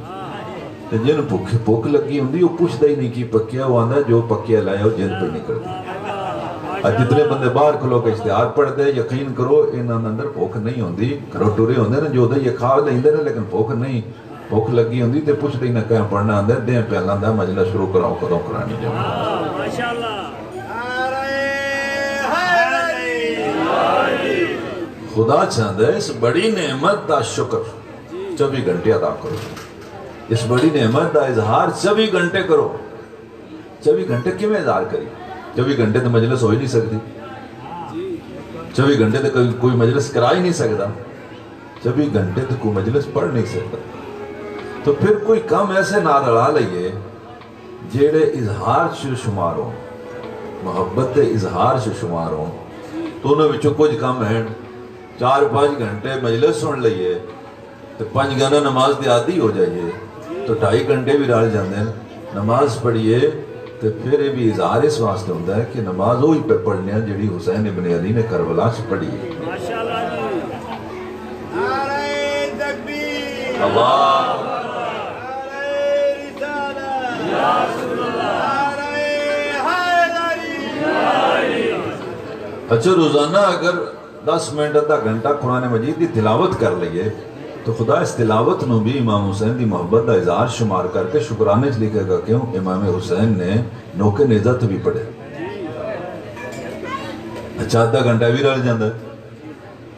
جن بھوک لگی ہوندی وہ پوچھ دے نہیں کی پکیا وہ آندہ جو پکیا لائے ہو جن پہ نہیں کرتی جتنے بندے باہر کھلو کے اشتہار پڑھ دے یقین کرو انہاں اندر بھوک نہیں ہوندی گھروں ٹورے ہوندے نا جو دے یہ کھا لیندے نا لیکن بھوک نہیں بھوک لگی ہوندی تے پوچھ دے نہ کہیں پڑھنا آندے دیں پہلا آندہ مجلس شروع کراؤ کدوں کرانی جاؤں خدا چاہتا ہے اس بڑی نعمت دا شکر 24 گھنٹے ادا کرو اس بڑی نعمت دا اظہار 24 گھنٹے کرو 24 گھنٹے کیوں میں اظہار کری 24 گھنٹے تو مجلس ہو ہی نہیں سکتی 24 گھنٹے تو کوئی مجلس کرا ہی نہیں سکتا، 24 گھنٹے تو کوئی مجلس پڑھ نہیں سکتا، تو پھر کوئی کم ایسے نہ رلا لئیے جیڑے اظہار سے شمار ہوں، محبت دے اظہار سے شمار ہوں، تو انہوں میں کچھ کم ہیں 4-5 گھنٹے مجلس سن لئیے تو 5 گھنٹے نماز دی عادی ہو جائیے تو 2.5 گھنٹے بھی رال جاندے ہیں، نماز پڑھیے تو پھر یہ بھی اظہار اس واسطے ہوتا ہے کہ نماز وہی پہ پڑھنے ہیں جڑی حسین ابن علی نے کربلا سے پڑھی ہے۔ نعرہ تکبیر، اللہ نعرہ رسالت، نعرہ حیدری۔ اچھا روزانہ اگر 10 منٹ آدھا گھنٹہ قرآن مجید کی تلاوت کر لئیے تو خدا اس تلاوت نو بھی امام حسین دی محبت دا اظہار شمار کر کے شکرانے چ لکھے گا، کیوں امام حسین نے نوکے نعزت بھی پڑھے۔ اچھا آدھا گھنٹہ بھی رل جاندہ ہے،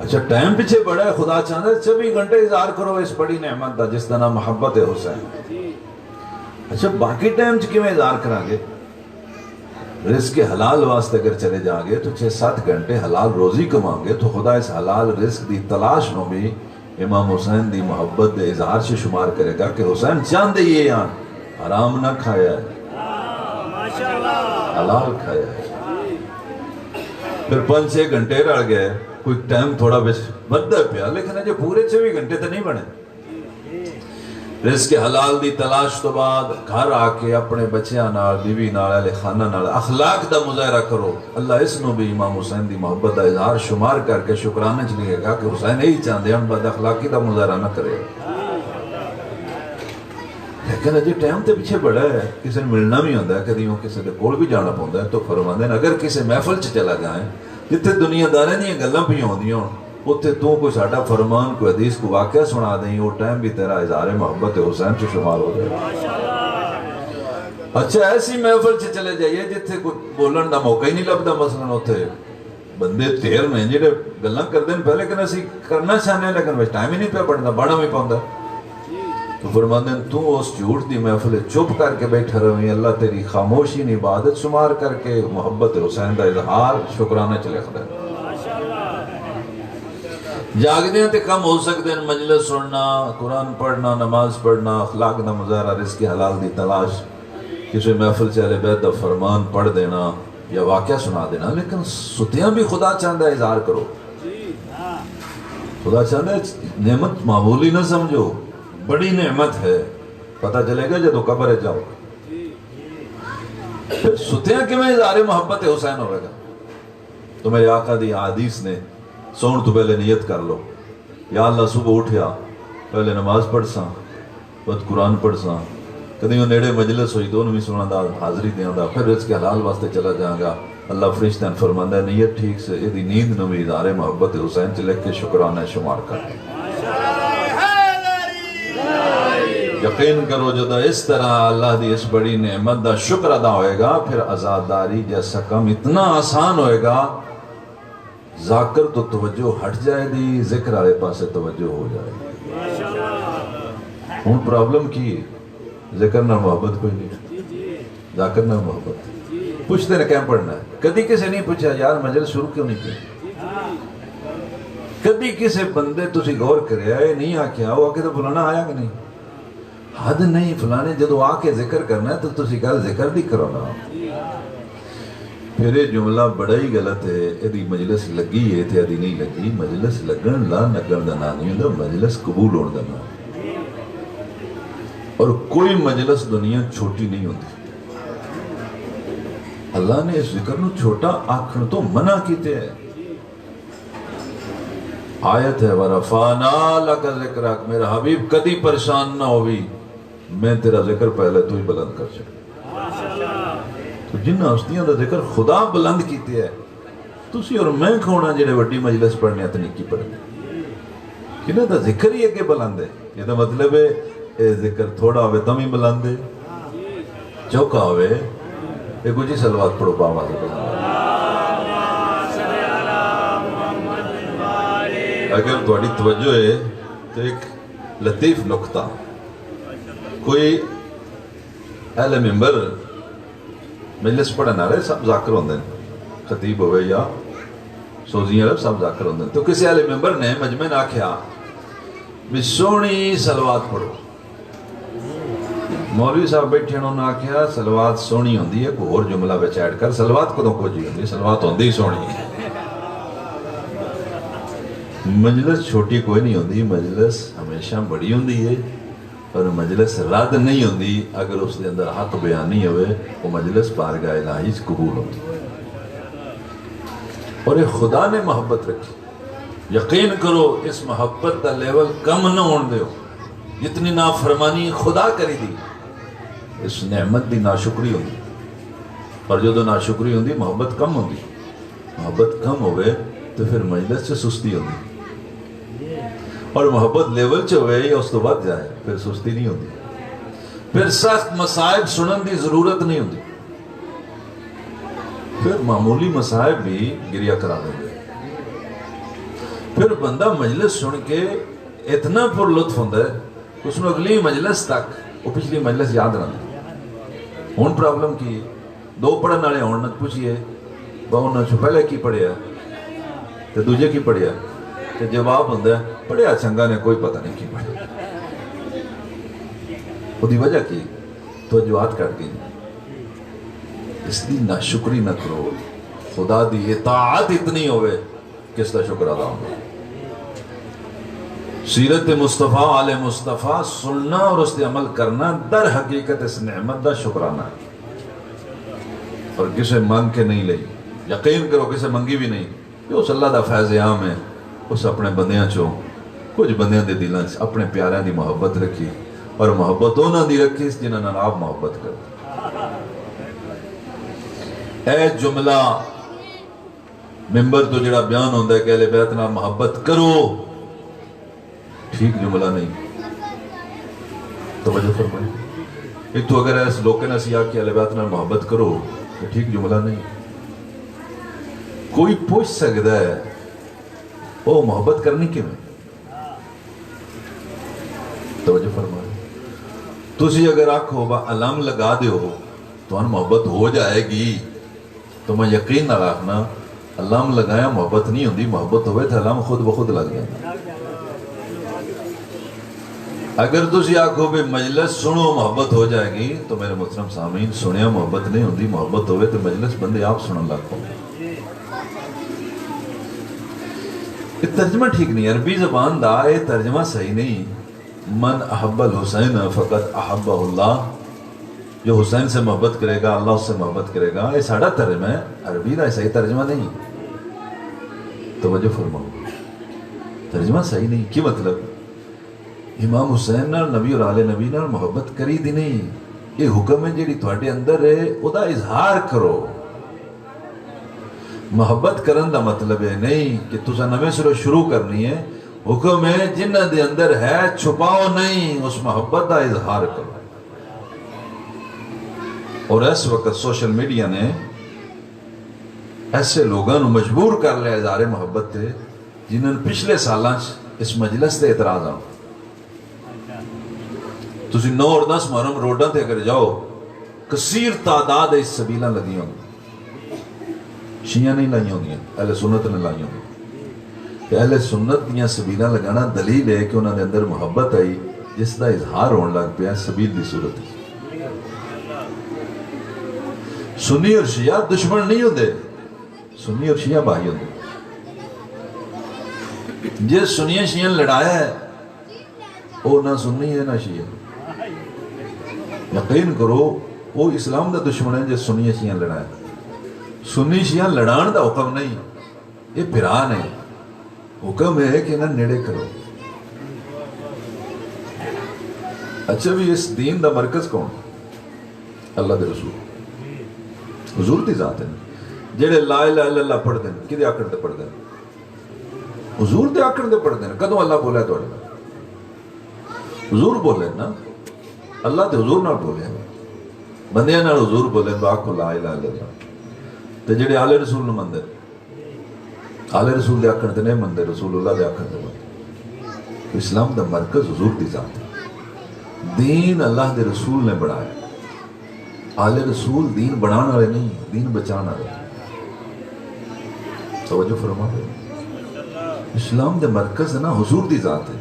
اچھا ٹائم پیچھے بڑا ہے، خدا چاہتا ہے 24 گھنٹے اظہار کرو اس بڑی نعمت دا جس دا نام محبت حسین۔ اچھا باقی ٹائم چ کیویں اظہار کریں گے؟ رزق کے حلال واسطے اگر چلے جائیں گے تو 6-7 گھنٹے حلال روزی کمائیں گے تو خدا اس حلال رزق دی تلاش نو بھی امام حسین دی محبت دے اظہار سے شمار کرے گا کہ حسین چاندے یہ آن حرام نہ کھایا ہے، حلال کھایا ہے۔ پھر 5-6 گھنٹے رہ گئے، کوئی ٹائم تھوڑا بچ بدہ پیا، لیکن جو پورے 24 گھنٹے تو نہیں بنے۔ رزق حلال دی تلاش تو بعد گھر آ کے اپنے بچیاں نال، بیوی نال، اہل خانہ نال اخلاق دا مظاہرہ کرو، اللہ اس نو بھی امام حسین دی محبت دا اظہار شمار کر کے شکرانے چ لکھے گا کہ حسین یہی چاہتے ہیں بد اخلاقی دا مظاہرہ نہ کرے۔ لیکن اجے ٹائم تے پیچھے بڑا ہے، کسی نے ملنا بھی ہوتا ہے، کدی کسی دے کول بھی جانا پوندا ہے، تو فرماندے ہیں اگر کسی محفل چ چلا جائیں جتھے دنیا داراں دیاں گلاں پئی ہوندیاں اتھے تو کوئی ساڈا فرمان کوئی حدیث کو واقعہ سنا دیں، وہ ٹائم بھی تیرا اظہار محبت حسین سے شمار ہو جائے۔ اچھا ایسی محفل سے چلے جائیے جتھے کوئی بولن دا موقع ہی نہیں لبدا، مثلا اتھے بندے تیر نے جڑے گلاں کردے ہیں پہلے کہ اسی کرنا چاہنے ہیں لیکن بس ٹائم ہی نہیں پہ پڑھنا، بڑا بھی پاؤندا۔ تو فرماندے ہیں تو اس جھوٹ دی محفل چپ کر کے بیٹھا رہویں، اللہ تیری خاموشی نے عبادت شمار کر کے محبت حسین دا اظہار شکرانے چلے خدا۔ جاگدے ہیں تے کم ہو سکتے ہیں، مجلس سننا، قرآن پڑھنا، نماز پڑھنا، اخلاق دا مظاہرہ، رزق حلال دی تلاش، کسی محفل چلے بیت دا فرمان پڑھ دینا یا واقعہ سنا دینا، لیکن ستیاں بھی خدا چاہتا ہے اظہار کرو۔ خدا چاہتا ہے نعمت معمولی نہ سمجھو، بڑی نعمت ہے، پتہ چلے گا جدو قبر جاؤ۔ پھر ستیاں کیوں اظہار محبت حسین ہوئے گا؟ تو میرے آقا دی حدیث نے سون تو پہلے نیت کر لو، یا اللہ صبح اٹھیا پہلے نماز پڑھ ساں، بعد قرآن پڑھ ساں، کدی وہ نیڑے مجلس ہوئی دونوں بھی سنا دا، حاضری دیاں دا، پھر رزق کے حلال واسطے چلا جائیں گا۔ اللہ فرشتہ فرماندہ ہے نیت ٹھیک سے، یہ دی نیند نو بھی اظہار محبت حسین چلے کے شکرانے شمار کر۔ یقین کرو جدا اس طرح اللہ دی اس بڑی نعمت دا شکر ادا ہوئے گا، پھر عزاداری جیسا کم اتنا آسان ہوئے گا، ذاکر تو توجہ ہٹ جائے دی، ذکر آلے پاسے توجہ ہو جائے گی۔ ہون پرابلم کی ذکر نہ محبت کوئی نہیں، ذاکر نہ محبت۔ پوچھتے ہیں کیا پڑھنا ہے؟ کدی کسی نہیں پوچھا یار مجلس شروع کیوں نہیں کیا؟ کدی کسی بندے تسی غور کرے آئے نہیں آکیا وہ آکے تو فلانا آیا کہ نہیں؟ حد نہیں، فلانے جدو آ کے ذکر کرنا ہے تو تسی گل ذکر دی کرو نا۔ پھر یہ جملہ بڑا ہی غلط ہے، ایدی مجلس لگی ہے تھے ایدی نہیں لگی، مجلس لگن لا نگن دا نا نہیں ہوندا، مجلس قبول ہون دا نا۔ اور کوئی مجلس دنیا چھوٹی نہیں ہوتی، اللہ نے اس ذکر نو چھوٹا آکھن تو منع کیتے ہیں۔ آیت ہے وَرَفَعْنَا لَكَ ذِكْرَكَ، میرا حبیب کدی پریشان نہ ہوئی، میں تیرا ذکر پہلے تو ہی بلند کر چکا۔ تو جنہ ہستیاں دا ذکر خدا بلند کیتے ہے، تسی اور میں کھونا جڑے وڈی مجلس پڑھنے اتنی کی پڑھنے، کنہ دا ذکر ہی اگے بلند ہے۔ یہ دا مطلب ہے اے ذکر تھوڑا ہوئے تم ہی بلند ہے، چوکا ہوئے ایک کچھ ہی سلوات پڑھو پاوا سے بلند۔ اگر تھوڑی توجہ ہے تو ایک لطیف نکتہ، کوئی اہل ممبر مجلس پڑھنے والے سب ذاکر ہوندے ہیں، خطیب ہوئے یا سوزیاں عرب صاحب ذاکر ہوندے تو کسی والے ممبر نے مجمع نے آکھیا بھی سونی صلوات پڑھو. مولوی صاحب بیٹھے انہوں نے آکھیا صلوات سونی ہوندی ہے, کوئی اور جملہ وچ ایڈ کر, صلوات کدوں کو جی ہوندی, صلوات ہوندی ہی سونی ہے. مجلس چھوٹی کوئی نہیں ہوندی, مجلس ہمیشہ بڑی ہوندی ہے, اور مجلس رد نہیں ہوندی اگر اس کے اندر حق بیان نہیں ہوئے, وہ مجلس بارگاہ الہی قبول ہوتی. اور یہ خدا نے محبت رکھی, یقین کرو اس محبت کا لیول کم نہ ہون دیو. جتنی نافرمانی خدا کری دی, اس نعمت دی ناشکری ہوندی, اور جو ناشکری ہوندی محبت کم ہوندی. محبت کم ہوئے تو پھر مجلس سے سستی ہوندی, اور محبت لیول چ ہوئے یا اس تو بد جائے پھر سستی نہیں ہوندی. پھر سخت مصائب سنن دی ضرورت نہیں ہوندی, پھر معمولی مصائب بھی گریہ کرا دیں گے. پھر بندہ مجلس سن کے اتنا پر لطف ہوندہ ہے کہ اس نے اگلی مجلس تک وہ پچھلی مجلس یاد رہا. ہون پرابلم کی دو پڑھن والے ہون نہ پوچھئے انہوں نے پہلے کی پڑھیا تو دوجے کی پڑھیا, تو جواب ہوندہ ہے پڑھیا چنگا نے کوئی پتہ نہیں کی پڑھیا. وہ دی وجہ کی توجہات کٹ گئی. اس دی ناشکری نہ کرو, خدا دی اطاعت اتنی ہوئے کس دا شکر ادا ہوگا. سیرت مصطفیٰ آل مصطفیٰ سننا اور اس تے عمل کرنا در حقیقت اس نعمت دا شکرانہ ہے. اور کسے مانگ کے نہیں لئی, یقین کرو کسے منگی بھی نہیں, کہ اس اللہ دا فیض عام ہے. اس اپنے بندیاں چوں کچھ بندیاں دے دلان اپنے پیاریاں دی محبت رکھی, اور محبت انہاں دی رکھی جنہاں نال آپ محبت کرتے. اے جملہ ممبر تو جڑا بیان ہوندہ ہے کہ اہل بیت نال محبت کرو, ٹھیک جملہ نہیں. توجہ فرمائیں, ایک تو اگر ایس لوگوں نے سیا کہ اہل بیت نال محبت کرو تو ٹھیک جملہ نہیں. کوئی پوچھ سکتا ہے وہ محبت کرنی کیوں ہے؟ توجہ فرمائیں. تسی اگر آنکھو با علم لگا دے ہو تو ان محبت ہو جائے گی, تو میں یقین نہ رکھنا علم لگایا محبت نہیں ہوندی, محبت ہوئے تو علم خود بخود لگ جائے. اگر تسی آنکھو بے مجلس سنو محبت ہو جائے گی, تو میرے محترم سامعین سنیا محبت نہیں ہوندی, محبت ہوئے تو مجلس بندے آپ سنن لگ پاؤں. یہ ترجمہ ٹھیک نہیں, عربی زبان دا یہ ترجمہ صحیح نہیں. من احب الحسین فقط احبہ اللہ, جو حسین سے محبت کرے گا اللہ اس سے محبت کرے گا, یہ ساڑھا ترجمہ ہے, عربی دا صحیح ترجمہ نہیں. توجہ فرماؤ, ترجمہ صحیح نہیں. کی مطلب امام حسین نال نبی اور آل نبی نال محبت کری دی نہیں, یہ حکم ہے جیڑی تھوڑے اندر ہے او دا اظہار کرو. محبت کرن دا مطلب ہے نہیں کہ تسا نویں سروں شروع کرنی ہے, حکم ہے جنہ دے اندر ہے چھپاؤ نہیں, اس محبت دا اظہار کرو. اور اس وقت سوشل میڈیا نے ایسے لوگوں مجبور کر لیا اظہار محبت تے جنہوں نے پچھلے سالاں اس مجلس تے اعتراض آؤ. تسی 9 اور 10 محرم روڈاں تے اگر جاؤ کثیر تعداد اس سبیلہ لگی ہوں, شیعہ نہیں لائی ہوں گی, اہل سنت نے لائی ہوں گی. کہ اہل سنت دیاں سبیلہ لگانا دلیل ہے کہ انہوں نے اندر محبت آئی جس دا اظہار ہون لگ پیا سبیل دی صورت ہے. سنی اور شیعہ دشمن نہیں ہوندے, سنی اور شیعہ بھائی ہوندے. جس سنیہ شیعہ لڑایا ہے وہ نہ سنی ہے نہ شیعہ. یقین کرو وہ اسلام دا دشمن ہے جس سنی شیعہ لڑایا. سنی شیعہ لڑان دا حکم نہیں, یہ پھران ہے. حکم ہے کہ انہیں نیڑے کرو. اچھا بھی اس دین دا مرکز کون؟ اللہ دے رسول, حضور دی ذات ہے. جیڑے لا الہ الا اللہ پڑھ دیں کدے آکڑ دے پڑھ دیں؟ حضور دے آکڑ دے پڑھ دیں. کدوں اللہ بولا ہے تو حضور بولے نا, اللہ تے حضور نہ بولے, بندیاں نہ حضور بولے باکو لا الہ الا اللہ. تے جڑے آل رسول نو مندے, آل رسول دے آکڑ دے نہیں مندے, رسول اللہ دے آکڑ دے مندے. اسلام دا مرکز حضور دی ذات ہے. دین اللہ دے رسول نے بڑھایا. آل رسول دین بڑھانا رہے نہیں, دین بچانا رہے. توجہ فرما دے اسلام دے مرکز نا حضور دی ذات ہے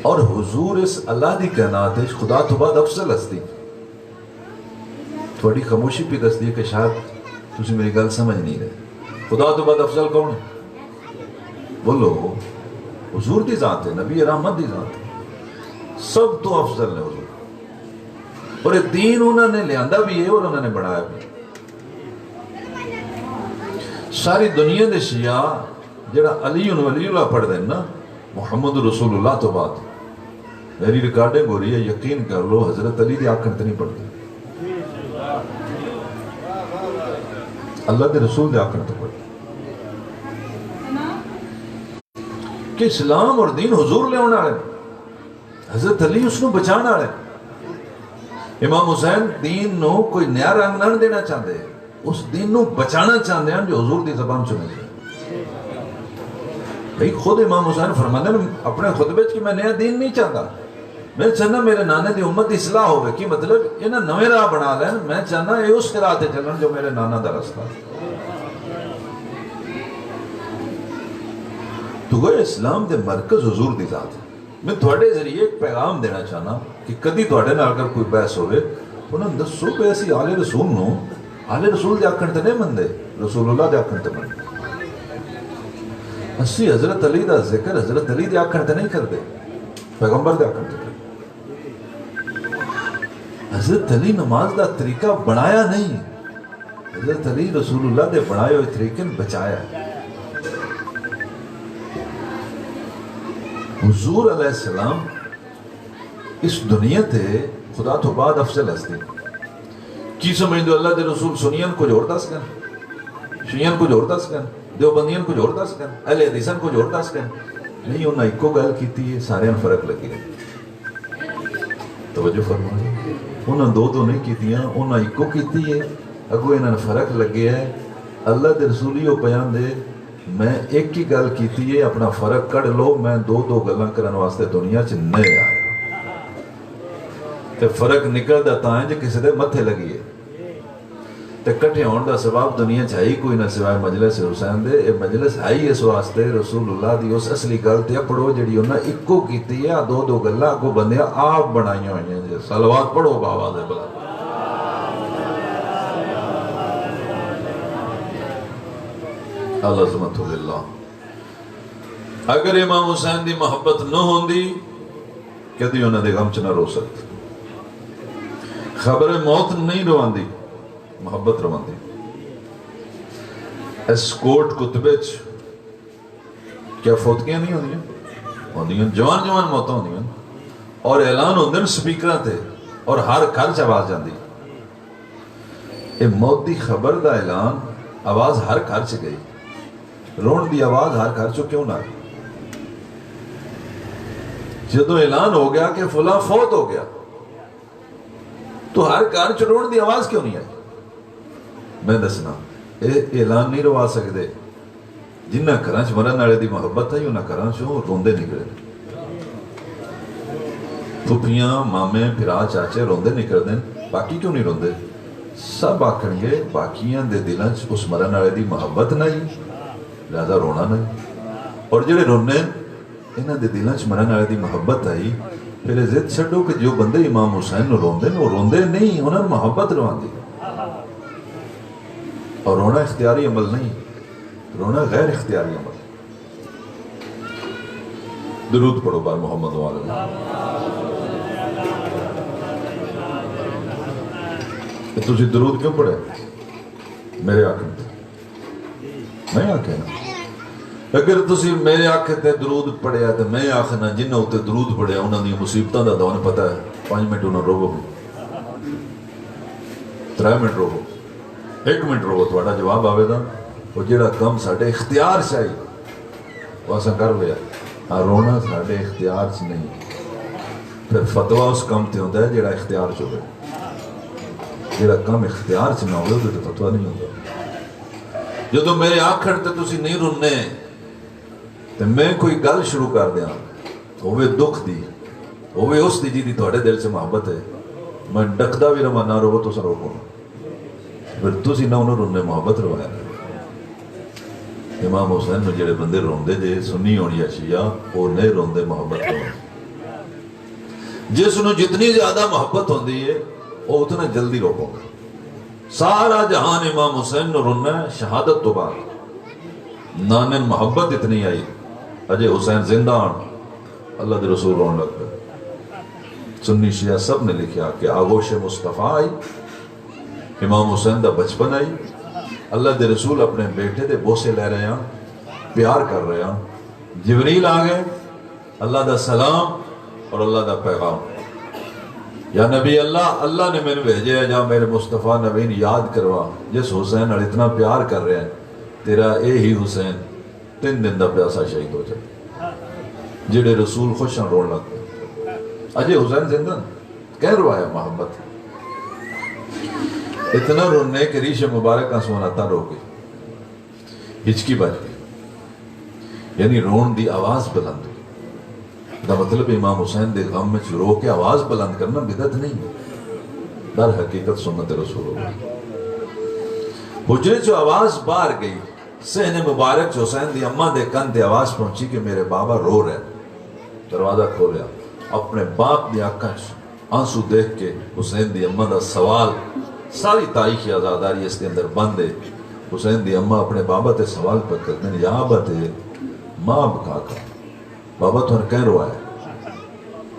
اور حضور اس اللہ دی کائنات ہے خدا تو بعد افضل ہستی تھوڑی خاموشی پہ دستی ہے کہ شاید تسی میری گل سمجھ نہیں رہے خدا تو بعد افضل کون ہے بولو حضور دی ذات ہے نبی رحمت دی ذات ہے سب تو افضل ہے حضور اور یہ دین انہوں نے لیاندہ بھی ہے اور انہوں نے بڑھایا بھی ساری دنیا دے شیعہ جڑا علی اللہ پڑھ دیں نا محمد رسول اللہ تو بات میری ریکارڈنگ ہو رہی ہے یقین کر لو حضرت علی دی آنکھیں نہیں پڑھتے اللہ دے رسول دے آنکھیں تو پڑھتے کہ اسلام اور دین حضور لے ہونا ہے حضرت علی اس کو بچانا ہے امام حسین دین نو کوئی نیا رنگ نہ دینا چاہتے اس دین نو بچانا چاہتے ہیں جو حضور دی زبان سنے گئے بھئی خود امام حسین فرماتے ہیں اپنے خطبے کہ میں نیا دین نہیں چاہتا میں چاہنا میرے نانے دی امت اصلاح ہوئے کی مطلب انہاں نویں راہ بنا لیں میں چاہنا یہ اس قرآتے چلن جو میرے نانا دا رستہ تو گوئے اسلام دے مرکز حضور دی ذات ہے میں تھوڑے ذریعے ایک پیغام دینا چاہنا کہ کدی تھوڑے نہ اگر کوئی بحث ہوئے انہوں نے دسو کہ ایسی آل رسول نو آل رسول دے آکھن تے نہیں مندے رسول اللہ دے آکھن تے مندے اسی حضرت علی دا ذکر حضرت علی دے آکھن تے نہیں کر دے پیغمبر دے آکھن تے کر حضرت علی نماز دا طریقہ بنایا نہیں حضرت علی رسول اللہ دے بنائے ہوئے طریقے بچایا حضور علیہ السلام اس دنیا تے خدا تو بعد افضل ہستی کی سمجھ دو اللہ دے رسول سنین کو جوڑ دس کن شیعن کو جوڑ دس کن دیوبندین کو جوڑ دس کن اہل حدیثن کو جوڑ دس کن نہیں انہاں ایک کو گل کیتی ہے سارے ان فرق لگی ہے توجہ فرمائے انہاں دو نہیں کیتی ہیں انہاں ایک کو کیتی ہے اگو انہاں فرق لگے ہے اللہ دے رسولی وہ بیان دے میں ایک ہی گل کیتی ہے اپنا فرق کڑ لو میں دو گلاں کرن واسطے دنیا چ نہیں آیا تے فرق نکل دا تائیں جو کسی دے متھے لگی ہے تے کٹھے ہون دا سباب دنیا چاہی کوئی نہ سوائے مجلس حسین دے اے مجلس آئی اس واسطے رسول اللہ دی اس اصلی گل تے پڑھو جڑی انہاں اکو کیتی ہے دو گلاں کو بندیاں آپ بنائیاں ہوئی ہیں صلوات پڑھو باواز بلا العظمت للہ اگر امام حسین دی محبت نہ ہوندی کدی انہاں دے غم چ نہ رو سکتے خبر موت نہیں رواندی محبت رواندی اس کوٹ کتبے کیا فوتگیاں نہیں ہوندیاں جوان موتاں ہوندیاں اور اعلان ہوندے سپیکراں تے اور ہر گھر چ آواز جاندی اے موت دی خبر دا اعلان آواز ہر گھر چ گئی رون دی آواز ہر گھر چ کیوں نہ آئی جدو اعلان ہو گیا کہ فلاں فوت ہو گیا تو ہر گھر چ رون دی آواز کیوں نہیں آئی میں دسنا اعلان نہیں روا سکتے جنہ گھراں چ مرن والے دی محبت ہے انہاں گھراں چوں روندے نکلے پھپھیاں مامے پھرا چاچے روندے نکلدے باقی کیوں نہیں روندے سب آکھن گے باقیاں دے دلاں چ اس مرن والے دی محبت نہیں لہذا رونا نہیں اور جڑے رونے انہاں دے دلاں چ مرن والے دی محبت آئی پھر ضد چھڈو کہ جو بندے امام حسین نو روندے وہ روندے نہیں انہاں محبت رواندی اور رونا اختیاری عمل نہیں رونا غیر اختیاری عمل درود پڑھو بار محمد وعلیہ تجھے درود کیوں پڑھے میرے آنکھیں تے میں آنکھیں نا اگر تسی میرے آنکھیں تے درود پڑھے تو میں آنکھنا جنہ ہوتے درود پڑھے انہوں نے مصیبتاں دا دون پتہ ہے 5 منٹ انہوں روو 3 منٹ روو 1 منٹ روو تھوڑا جواب آوے دا وہ جڑا کم ساڑھے اختیار چاہیے وہ اساں کر لیا ہاں رونا ساڑھے اختیار چ نہیں پھر فتوہ اس کم تے ہوتا ہے جڑا اختیار چ ہوئے جڑا کم اختیار چ نہ ہوئے تو فتوہ نہیں ہوتا جدو میرے آکھڑ تے تسی نہیں رننے تے میں کوئی گل شروع کر دیاں ہوئے دکھ دی ہوئے اس دی جی دی تھوڑے دل سے محبت ہے میں ڈکدا بھی رہا نہ رو تو سر روکو پھر تسی نہ انہوں رونے محبت روایا. امام حسین نو جڑے بندے روندے جے سنی ہونی یا شیعہ وہ نہیں روندے محبت روایا. جس نو جتنی زیادہ محبت ہوندی ہے وہ اتنا جلدی روکو گا. سارا جہان امام حسین نو رونا ہے شہادت تو بعد. نانن محبت اتنی آئی اجے حسین زندہ آن اللہ دے رسول رون لگ گئے. سنی شیعہ سب نے لکھا کہ آغوش مصطفیٰ آئی، امام حسین دا بچپن آئی، اللہ دے رسول اپنے بیٹے دے بوسے لے رہے ہیں، پیار کر رہے ہیں. جبریل آگئے، اللہ دا سلام اور اللہ دا پیغام. یا نبی اللہ نے میں نے بھیجے ہے جہاں میرے مصطفیٰ نبین یاد کروا جس حسین اور اتنا پیار کر رہے ہیں تیرا اے ہی حسین 3 دن دا پیاسا شہید ہو جائے. جڑے رسول خوشاں رون لگ گئے. اجے حسین زندہ کہہ روایا محبت اتنا رونے کہ ریش مبارک آنسوان آتا رو گئی، ہچکی بچ گئی. یعنی رون دی آواز بلند ہوئی. دا مطلب امام حسین دے غم میں رو کے آواز بلند کرنا بدعت نہیں ہے، در حقیقت سنت رسول اللہ. حجرے جو آواز باہر گئی، سہن مبارک جو حسین دی اماں دے کن دے آواز پہنچی کہ میرے بابا رو رہے. دروازہ کھولیا، اپنے باپ دی آنکھاں آنسو دیکھ کے حسین دی اماں دا سوال ساری تاریخی آزاداری اس کے اندر بند ہے. حسین دی اماں اپنے بابا تے سوال پر کرتے ہیں، یا ابتے ماں بکا کر بابا تو نے کہیں روائے.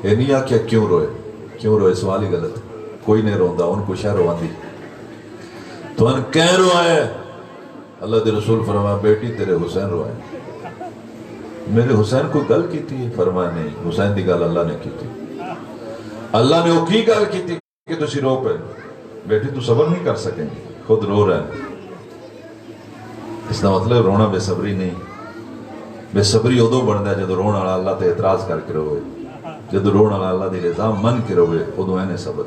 یہ نہیں آکھیا کیوں روئے سوال ہی غلط. کوئی نہیں روندا، ان کو شاہ روان دی. تو ان کہیں روائے. اللہ دے رسول فرمایا بیٹی تیرے حسین روائے. میرے حسین کو گل کی تھی؟ فرمایا نہیں، حسین دی گل اللہ نے کی تھی. اللہ نے وہ کی گل کی تھی کہ تسی رو پہ بیٹی تو صبر نہیں کر سکیں گی، خود رو رہے ہیں. اس کا مطلب رونا بے صبری نہیں. بے صبری ادو بنتا ہے جدو رون والا اللہ تے اعتراض کر کے روے، جدو رون والا اللہ دی رضا من کے روے ادو اینے صبر.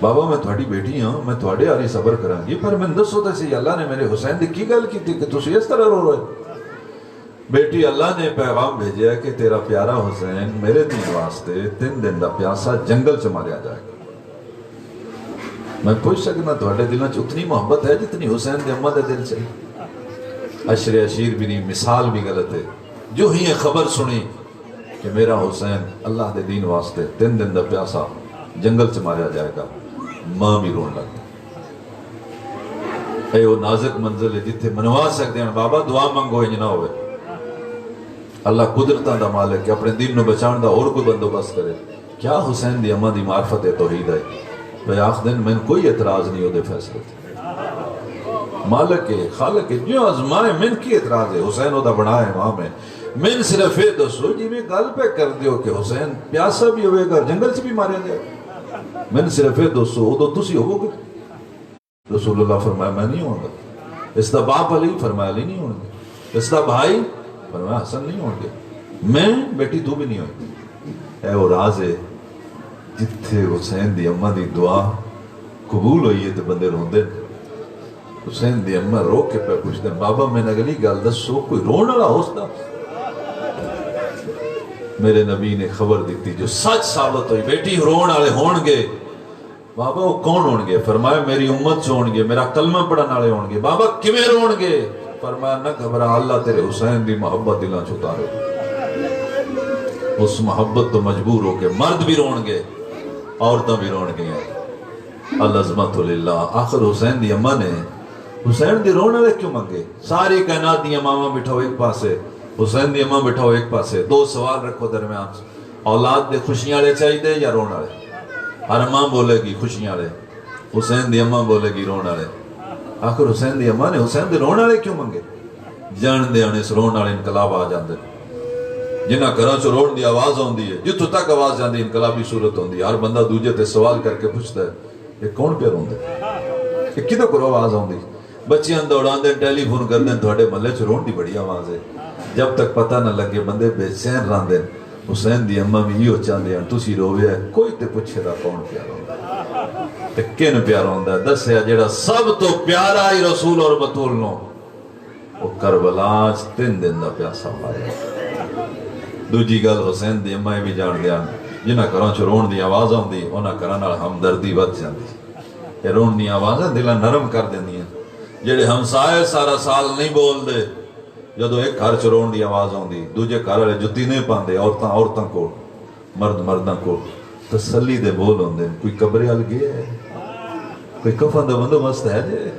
بابا میں تھوڑی بیٹی ہوں، میں تھوڑے آری صبر کروں گی، پر میں دس ہوتا سی اللہ نے میرے حسین دی کی گل کی تھی کہ تسی اس طرح رو رہے. بیٹی اللہ نے پیغام بھیجیا کہ تیرا پیارا حسین میرے دین واسطے 3 دن دا پیاسا جنگل سے ماریا جائے گا. میں پوچھ سکنا تھوڑے دلوں چ اتنی محبت ہے جتنی حسین دے اماں دے دل سے؟ عشر عشیر بھی نہیں، مثال بھی غلط ہے. جو ہی خبر سنی کہ میرا حسین اللہ دے دین واسطے 3 دن دا پیاسا جنگل سے ماریا جائے گا، ماں بھی رون لگ. اے وہ نازک منزل ہے جتھے منوا سکتے ہیں بابا دعا منگو انج نہ ہوئے. اللہ قدرتاں دا مالک ہے، اپنے دین نو بچان دا اور کوئی بندوبست کرے. کیا حسین دی اماں دی معرفت توحید ہے. بے آخ دن میں کوئی اعتراض نہیں ہو دے فیصلے تھے. مالک ہے، خالق ہے، جو ازمائے من کی اعتراض ہے. حسین ہو دا بڑا ہے امام ہے. من صرف یہ دسو جی میں گل پہ کر دیو کہ حسین پیاسا بھی ہوئے گا جنگل سے بھی مارے جائے. من صرف یہ دسو ادو تسی ہو گے. رسول اللہ فرمایا میں نہیں ہوں گا. اس دا باپ علی فرمایا علی نہیں ہوں گے. اس دا بھائی فرمایا حسن نہیں ہوں گے. میں بیٹی تو بھی نہیں ہوئی. اے وہ راز ہے جتھے حسین دی اماں دی دعا قبول ہوئی ہے تو بندے روندے. حسین دی اماں رو کے پہ پوچھتے بابا میں نے اگلی گل دسو کوئی رون والا ہوستا؟ میرے نبی نے خبر دیتی جو سچ ثابت ہوئی بیٹی رون والے ہون گے. بابا وہ کون ہون گے؟ فرمایا میری امت سے ہون گے، میرا کلمہ پڑھن والے ہون گے. بابا کیویں رون گے؟ فرمایا نہ گھبرا، اللہ تیرے حسین دی محبت دلاں چ اتارے. اس محبت تو مجبور ہو کے مرد بھی رون گے، عورتیں بھی رون گئیں. العظمت للہ. آخر حسین دی اماں نے حسین دی رون والے کیوں منگے؟ ساری کائنات دی اماں بٹھاؤ ایک پاسے، حسین دی اماں بٹھاؤ ایک پاسے. 2 سوال رکھو درمیان، اولاد دے خوشیاں والے چاہیے یا رون والے؟ ہر ماں بولے گی خوشیاں والے، حسین دی اماں بولے گی رون والے. آخر حسین دی اماں نے حسین دے رون والے کیوں منگے؟ جان دے آنے اس رون والے انقلاب آ جاندے. جنہاں گھراں چ رون دی آواز آندی ہے، جتھوں تک آواز جاندی انقلابی صورت ہوندی. ہر بندہ دوجے تے سوال کر کے پوچھتا ہے یہ کون پہ روندے؟ یہ کدوں کو آواز آندی؟ بچیاں دوڑاندے ٹیلی فون کردے تھوڑے محلے چ رون دی بڑی آواز ہے. جب تک پتہ نہ لگے بندے بے چین راندے. حسین دی اماں بھی یہ چاہندے ہیں تسی روے ہے کوئی تے پوچھے دا کون پیارا ہوندا تے کن پیارا ہوندا ہے؟ دسیا جڑا سب تو پیارا ہی رسول اور بطول نو وہ کربلا 3 دن دا پیاسا ماریا. دوجی گل حسین دی اماں بھی جان دیاں جنہاں گھراں چ رون دی آواز آندی انہاں گھراں نال ہمدردی ود جاندی. یہ رون دی آوازیں دل نرم کر دیں. جڑے ہمسائے سارا سال نہیں بول دے جدو ایک گھر چ رون دی آواز آتی دوجے گھر والے جتی نہیں پاندے عورتوں کو مرد مردوں کو تسلی دے بول ہوندے. کوئی قبرے وال گیا ہے, کوئی کفن دا بندوبست ہے جے,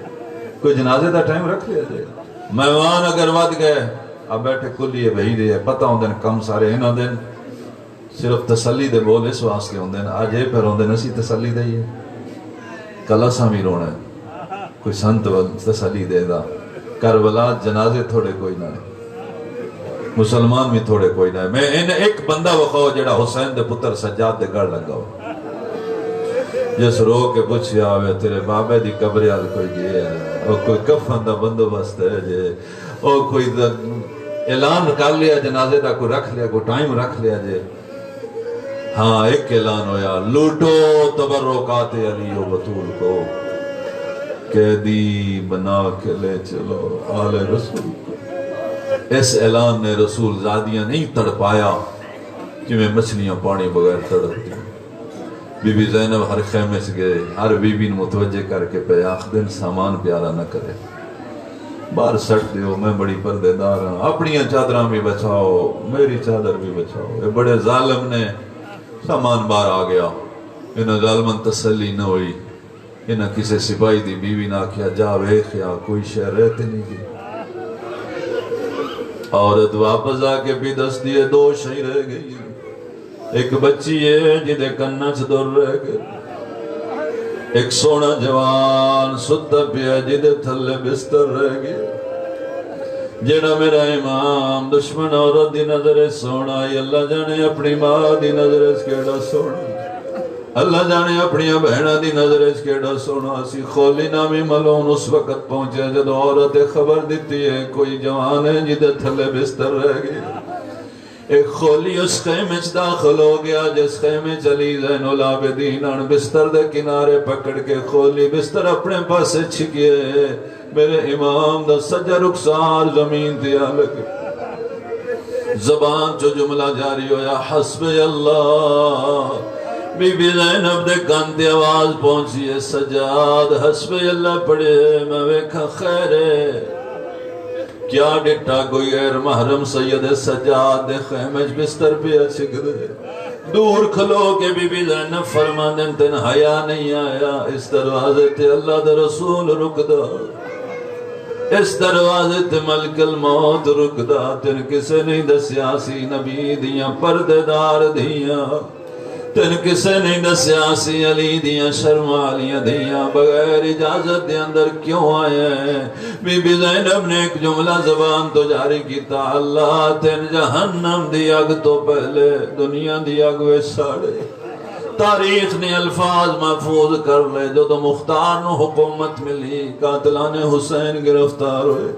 کوئی جنازے دا ٹائم رکھ لیا جے. مہمان اگر ود گئے اب بیٹھے کلیے بہی دے پتہ ہوندے کم سارے انہاں دے صرف تسلی دے بول اس واسطے ہوندے. اج اے پھر ہوندے اسی تسلی دئیے کل اساں وی رونا ہے. کوئی سنت تسلی دے دا. کربلا جنازے تھوڑے کوئی نہ ہے, مسلمان بھی تھوڑے کوئی نہ ہے. میں ان ایک بندہ وکھاؤ جڑا حسین دے پتر سجاد دے گڑ لگا ہو جس رو کے پوچھیا ہوئے تیرے بابے دی قبر وال کوئی گیا ہے, او کوئی کفن دا بندوبست ہے جے, او کوئی اعلان کر لیا جنازے دا, کوئی رکھ لیا, کوئی ٹائم رکھ لیا جے. ہاں ایک اعلان ہویا لوٹو تبرکات علی و بطول کو قیدی بنا کے لے چلو آل رسول کو. اس اعلان نے رسول زادیاں نہیں تڑپایا کہ میں مچھلیاں پانی بغیر تڑپتی. بی بی زینب ہر خیمے سے گئے, ہر بی بی متوجہ کر کے پہ آخ دن سامان پیارا نہ کرے, باہر سٹ دیو, میں بڑی پردے دار ہوں, اپنی چادراں بھی بچاؤ, میری چادر بھی بچاؤ. یہ بڑے ظالم نے سامان باہر آ گیا, انہیں ظالمن تسلی نہ ہوئی. انہیں کسی سپاہی دی بیوی نہ کیا جا ویکھیا کوئی شے رہتے نہیں گئی. عورت واپس آ کے بھی دس دیے دو شے رہ گئی. ایک بچی ہے جدے کنہ چ دور رہ گئے, ایک سونا جوان ستا پیا جدے تھلے بستر رہ گئے. جڑا میرا امام دشمن عورت دی نظر سونا, اللہ جانے اپنی ماں دی نظر کیڑا سونا, اللہ جانے اپنی بہنہ دی نظر کیڑا سونا سی. خولی نامی ملون اس وقت پہنچے جدو عورت خبر دیتی ہے کوئی جوان ہے جدے تھلے بستر رہ گئے. ایک خولی اس خیمے چ داخل ہو گیا جس خیمے چلی زین العابدین ان بستر دے کنارے پکڑ کے خولی بستر اپنے پاسے چھکیے. میرے امام دا سجا رخسار زمین دیا لگے, زبان چو جملہ جاری ہویا حسب اللہ. بی بی زینب دے کان تے آواز پہنچی ہے سجاد حسب اللہ پڑھے. میں ویکھا خیر ہے کیا ڈٹا کوئی غیر محرم سید سجاد دے خیمے بستر پہ چھک دے. دور کھلو کے بی بی زینب فرماندن تن حیا نہیں آیا, اس دروازے تے اللہ دے رسول رک دا, اس دروازے تے ملک الموت رک دا. تن کسے نہیں دسیا سی نبی دیاں پردے دار دیاں, تن کسے نہیں دسیا سی علی دیاں شرم والیاں دیاں, بغیر اجازت دے اندر کیوں آئے ہیں. بی بی زینب نے ایک جملہ زبان تو جاری کیتا, اللہ تین جہنم دی اگ تو پہلے دنیا دی اگ وے ساڑے. تاریخ نے الفاظ محفوظ کر لے جدو مختار نو حکومت ملی قاتلان حسین گرفتار ہوئے,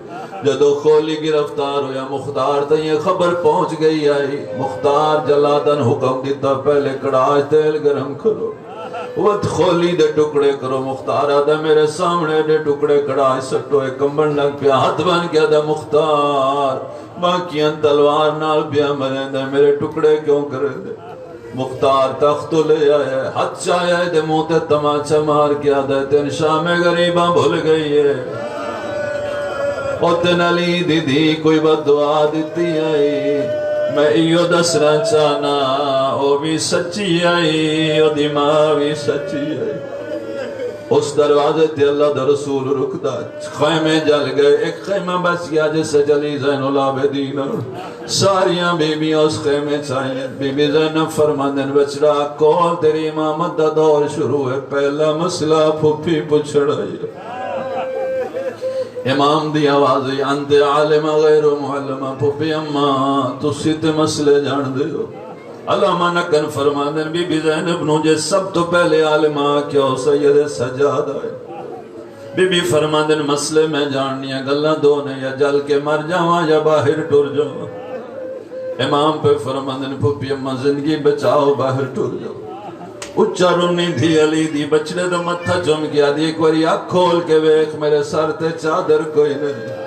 جدو خولی گرفتار ہویا مختار تا یہ خبر پہنچ گئی آئی. مختار جلادن حکم دیتا پہلے کڑاج تیل گرم کرو, وقت خولی دے ٹکڑے کرو. مختار آدھا میرے سامنے دے ٹکڑے کڑاج سٹو, ایک کمبن لگ پیا ہاتھ بن گیا دا مختار باقیاں تلوار نال پیا مرے دے میرے ٹکڑے کیوں کرے دے. مختار تخت لے آئے, ہاتھ چاہے دے منہ تے تماچا مار کیا دے تین شام غریباں بھول گئی ہے. او تین علی دی دی کوئی بد دعا دیتی آئی, میں ایو دسنا چاہنا او بھی سچی آئی, او دی ماں بھی سچی آئی. اس دروازے تے اللہ دا رسول رکدا, خیمے جل گئے, ایک خیمہ بس گیا جس سے چلی زین العابدین, ساریاں بیبیاں اس خیمے چاہیے. بی بی زینب فرماندن بچڑا کول تیری امامت دا دور شروع ہے, پہلا مسئلہ پھپھی پچھڑائی. امام دی آوازی انت عالم غیر معلمہ, پھپھی اماں تسی تے مسئلے جان دے ہو. علامہ نکن فرماندن بی بی زینب نو جے سب تو پہلے عالمہ کیا سید سجاد آئے. بی بی فرماندن مسئلے میں جاننی ہے گلہ دو نے, یا جل کے مر جاواں یا باہر ٹر جاواں. امام پہ فرماندن پھپھی اماں زندگی بچاؤ باہر ٹر جاؤ. اچھا رونی تھی علی دی بچڑے دا متھا چم گیا دی, ایک واری آنکھ کھول کے ویکھ میرے سر تے چادر کوئی نہیں,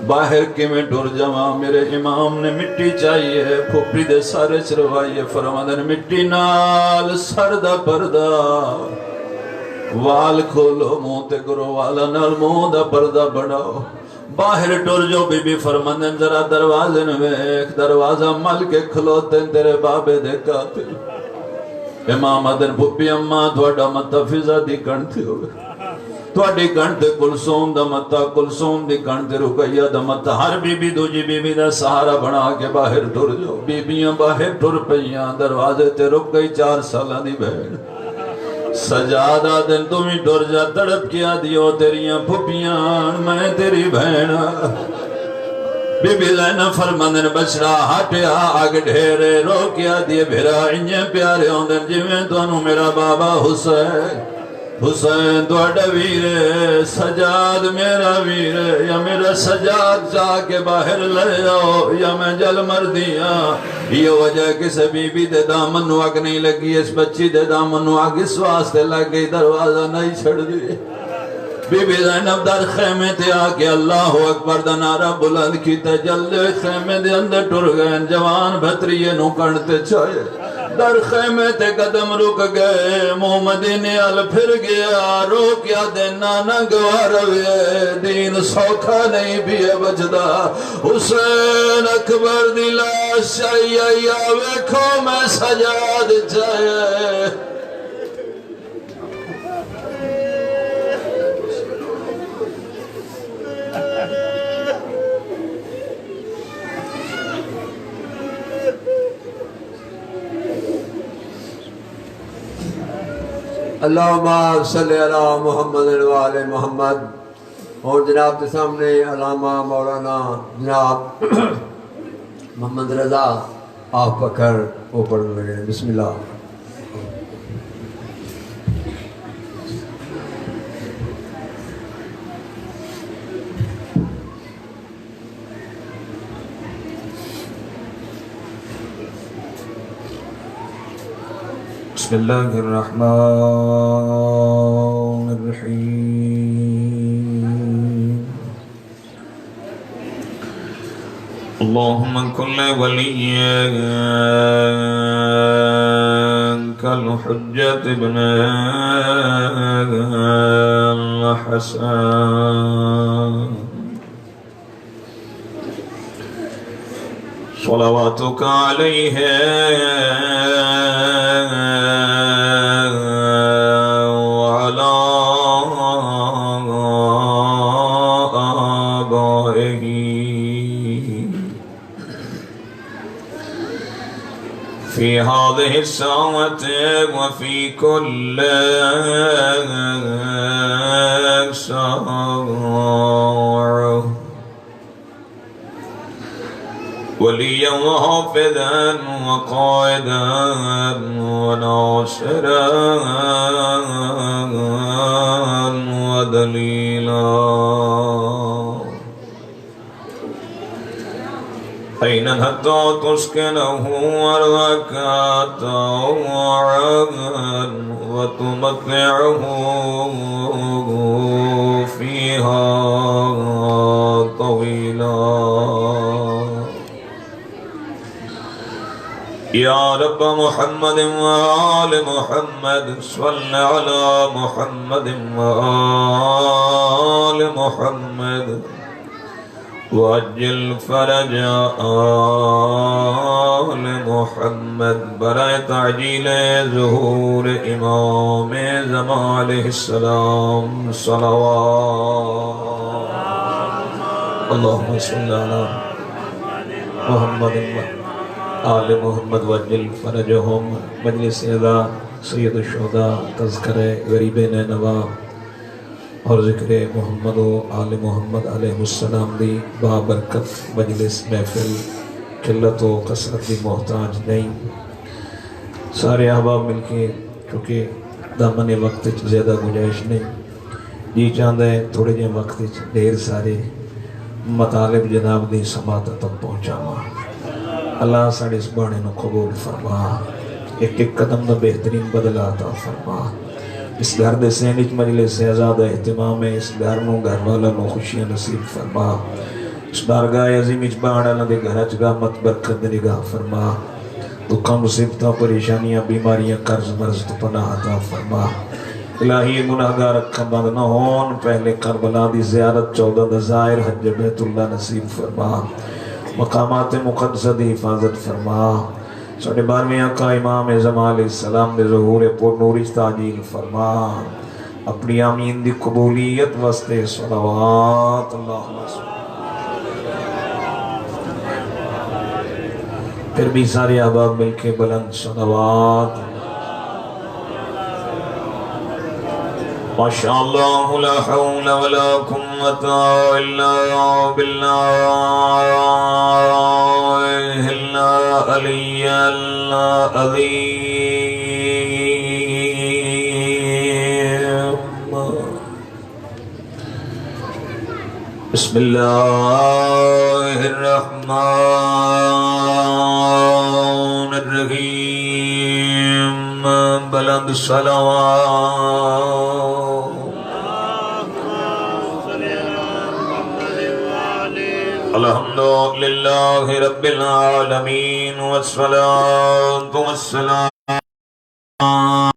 باہر کے میں ڈر جاواں. میرے امام نے مٹی چاہیے پھپھی دے سارے چروائیے, فرماندن مٹی نال سر دا پردہ وال کھولو منہ تے کرو والا نال منہ دا پردہ بناؤ باہر ٹر جو بی بی فرمندن ذرا دروازے میں ایک دروازہ مل کے کھلوتے تیرے بابے دے قاتل امام ادن پپی اماں تھوڑا متا فضا دی کنٹھی ہوگا تھوڑی کنٹھے کلسوم دا متا کلسوم دی کنٹھے رکیہ دا متا ہر بی بی دو جی بی بی دا سہارا بنا کے باہر ٹر جو بی بیاں باہر ٹر پئیاں دروازے تے رک گئی 4 سالہ دی بہن سجادہ دن تمہیں ڈر جا تڑپ کیا دیو تیریاں پھپیاں میں تیری بہن بی بی زینب فرمندن بچڑا ہٹیا آگ ڈھیرے رو کیا دیے بھیرا انجھے پیارے ہوندن جویں تو انہوں میرا بابا حسین حسین دوڑا ویرے سجاد میرا ویرے یا میرا سجاد جا کے باہر لے آؤ یا میں جل مر دیا یہ وجہ کسے بی بی دے دامن نو آگ نہیں لگی اس بچی دے دامن نو آگ اس واسطے لگ گئی دروازہ نہیں چھڑ دی بی بی زینب در خیمے تے آکے اللہ اکبر دا نعرہ بلند کی تے جلدے خیمے دے اندر ٹر گئے جوان بھتریے نو کرنتے چاہے در خیمے تے قدم رک گئے محمدی نیال پھر گیا رو کیا دینا نہ گواروے دین سوکھا نہیں بھی بجدا حسین اکبر دی لاش چاہیے ویکھو میں سجاد چاہیے اللہم صلی علی محمد وآل محمد اور جناب کے سامنے علامہ مولانا جناب محمد رضا آپ پکڑ اوپر لگے بسم اللہ بسم اللہ الرحمن الرحیم اللہم کل ولیک الحجت ابن الحسن صلواتک علیہ في هذه الساعة وفي كل ساعة وليا وحافظا وقائدا وناصرا ودليلا حين حتى تسكنه أرواك طوعا وتمتعه فيها طويلا يا رب محمد وآل محمد صل على محمد وآل محمد وعجل فرج آل محمد برائے تعجیل ظہور امام زمان علیہ السلام صلوات اللہم صلی علی محمد آل محمد وعجل فرجہم مجلس ادا سید الشہداء تذکر غریب نینوا اور ذکر محمد و آل محمد علیہ السلام دی بابرکت مجلس محفل قلت و کثرت دی محتاج نہیں سارے احباب مل کے چونکہ دامن وقت زیادہ گنجائش نہیں جی چاہتا ہے تھوڑے جے وقت ڈھیر سارے مطالب جناب دی سماعت تک پہنچاوا اللہ ساڑے اس بانے نو قبول فرما ایک ایک قدم دا بہترین بدل آتا فرما اس گھر دے سینچ مجلس سے آزاد اہتمام ہے اس گھر نو گھر والا نو خوشیاں نصیب فرما اس بارگاہ عظیم اجبان اللہ دے گھر اچگاہ مت برکت نگاہ فرما دکھاں مصیبتاں پریشانیاں بیماریاں قرض مرض تو پناہ عطا فرما الہی گناہگار اکھاں بند نہ ہون، پہلے کربلا دی زیارت 14 دزائر حج بیت اللہ نصیب فرما، مقامات مقدسہ دی حفاظت فرما، ساڑھے 12ویں آقا امام اعظم علیہ السلام دے ظہور پر نوری تعجیل فرما، اپنی آمین دی قبولیت واسطے صلوات اللہم صلی۔ پھر بھی سارے احباب مل کے بلند صلوات۔ ماشاءاللہ لا حول ولا قوة الا باللہ العلی العظیم۔ بسم اللہ الرحمن الرحیم، بلند صلوات۔ الحمدللہ رب العالمین والصلاة والسلام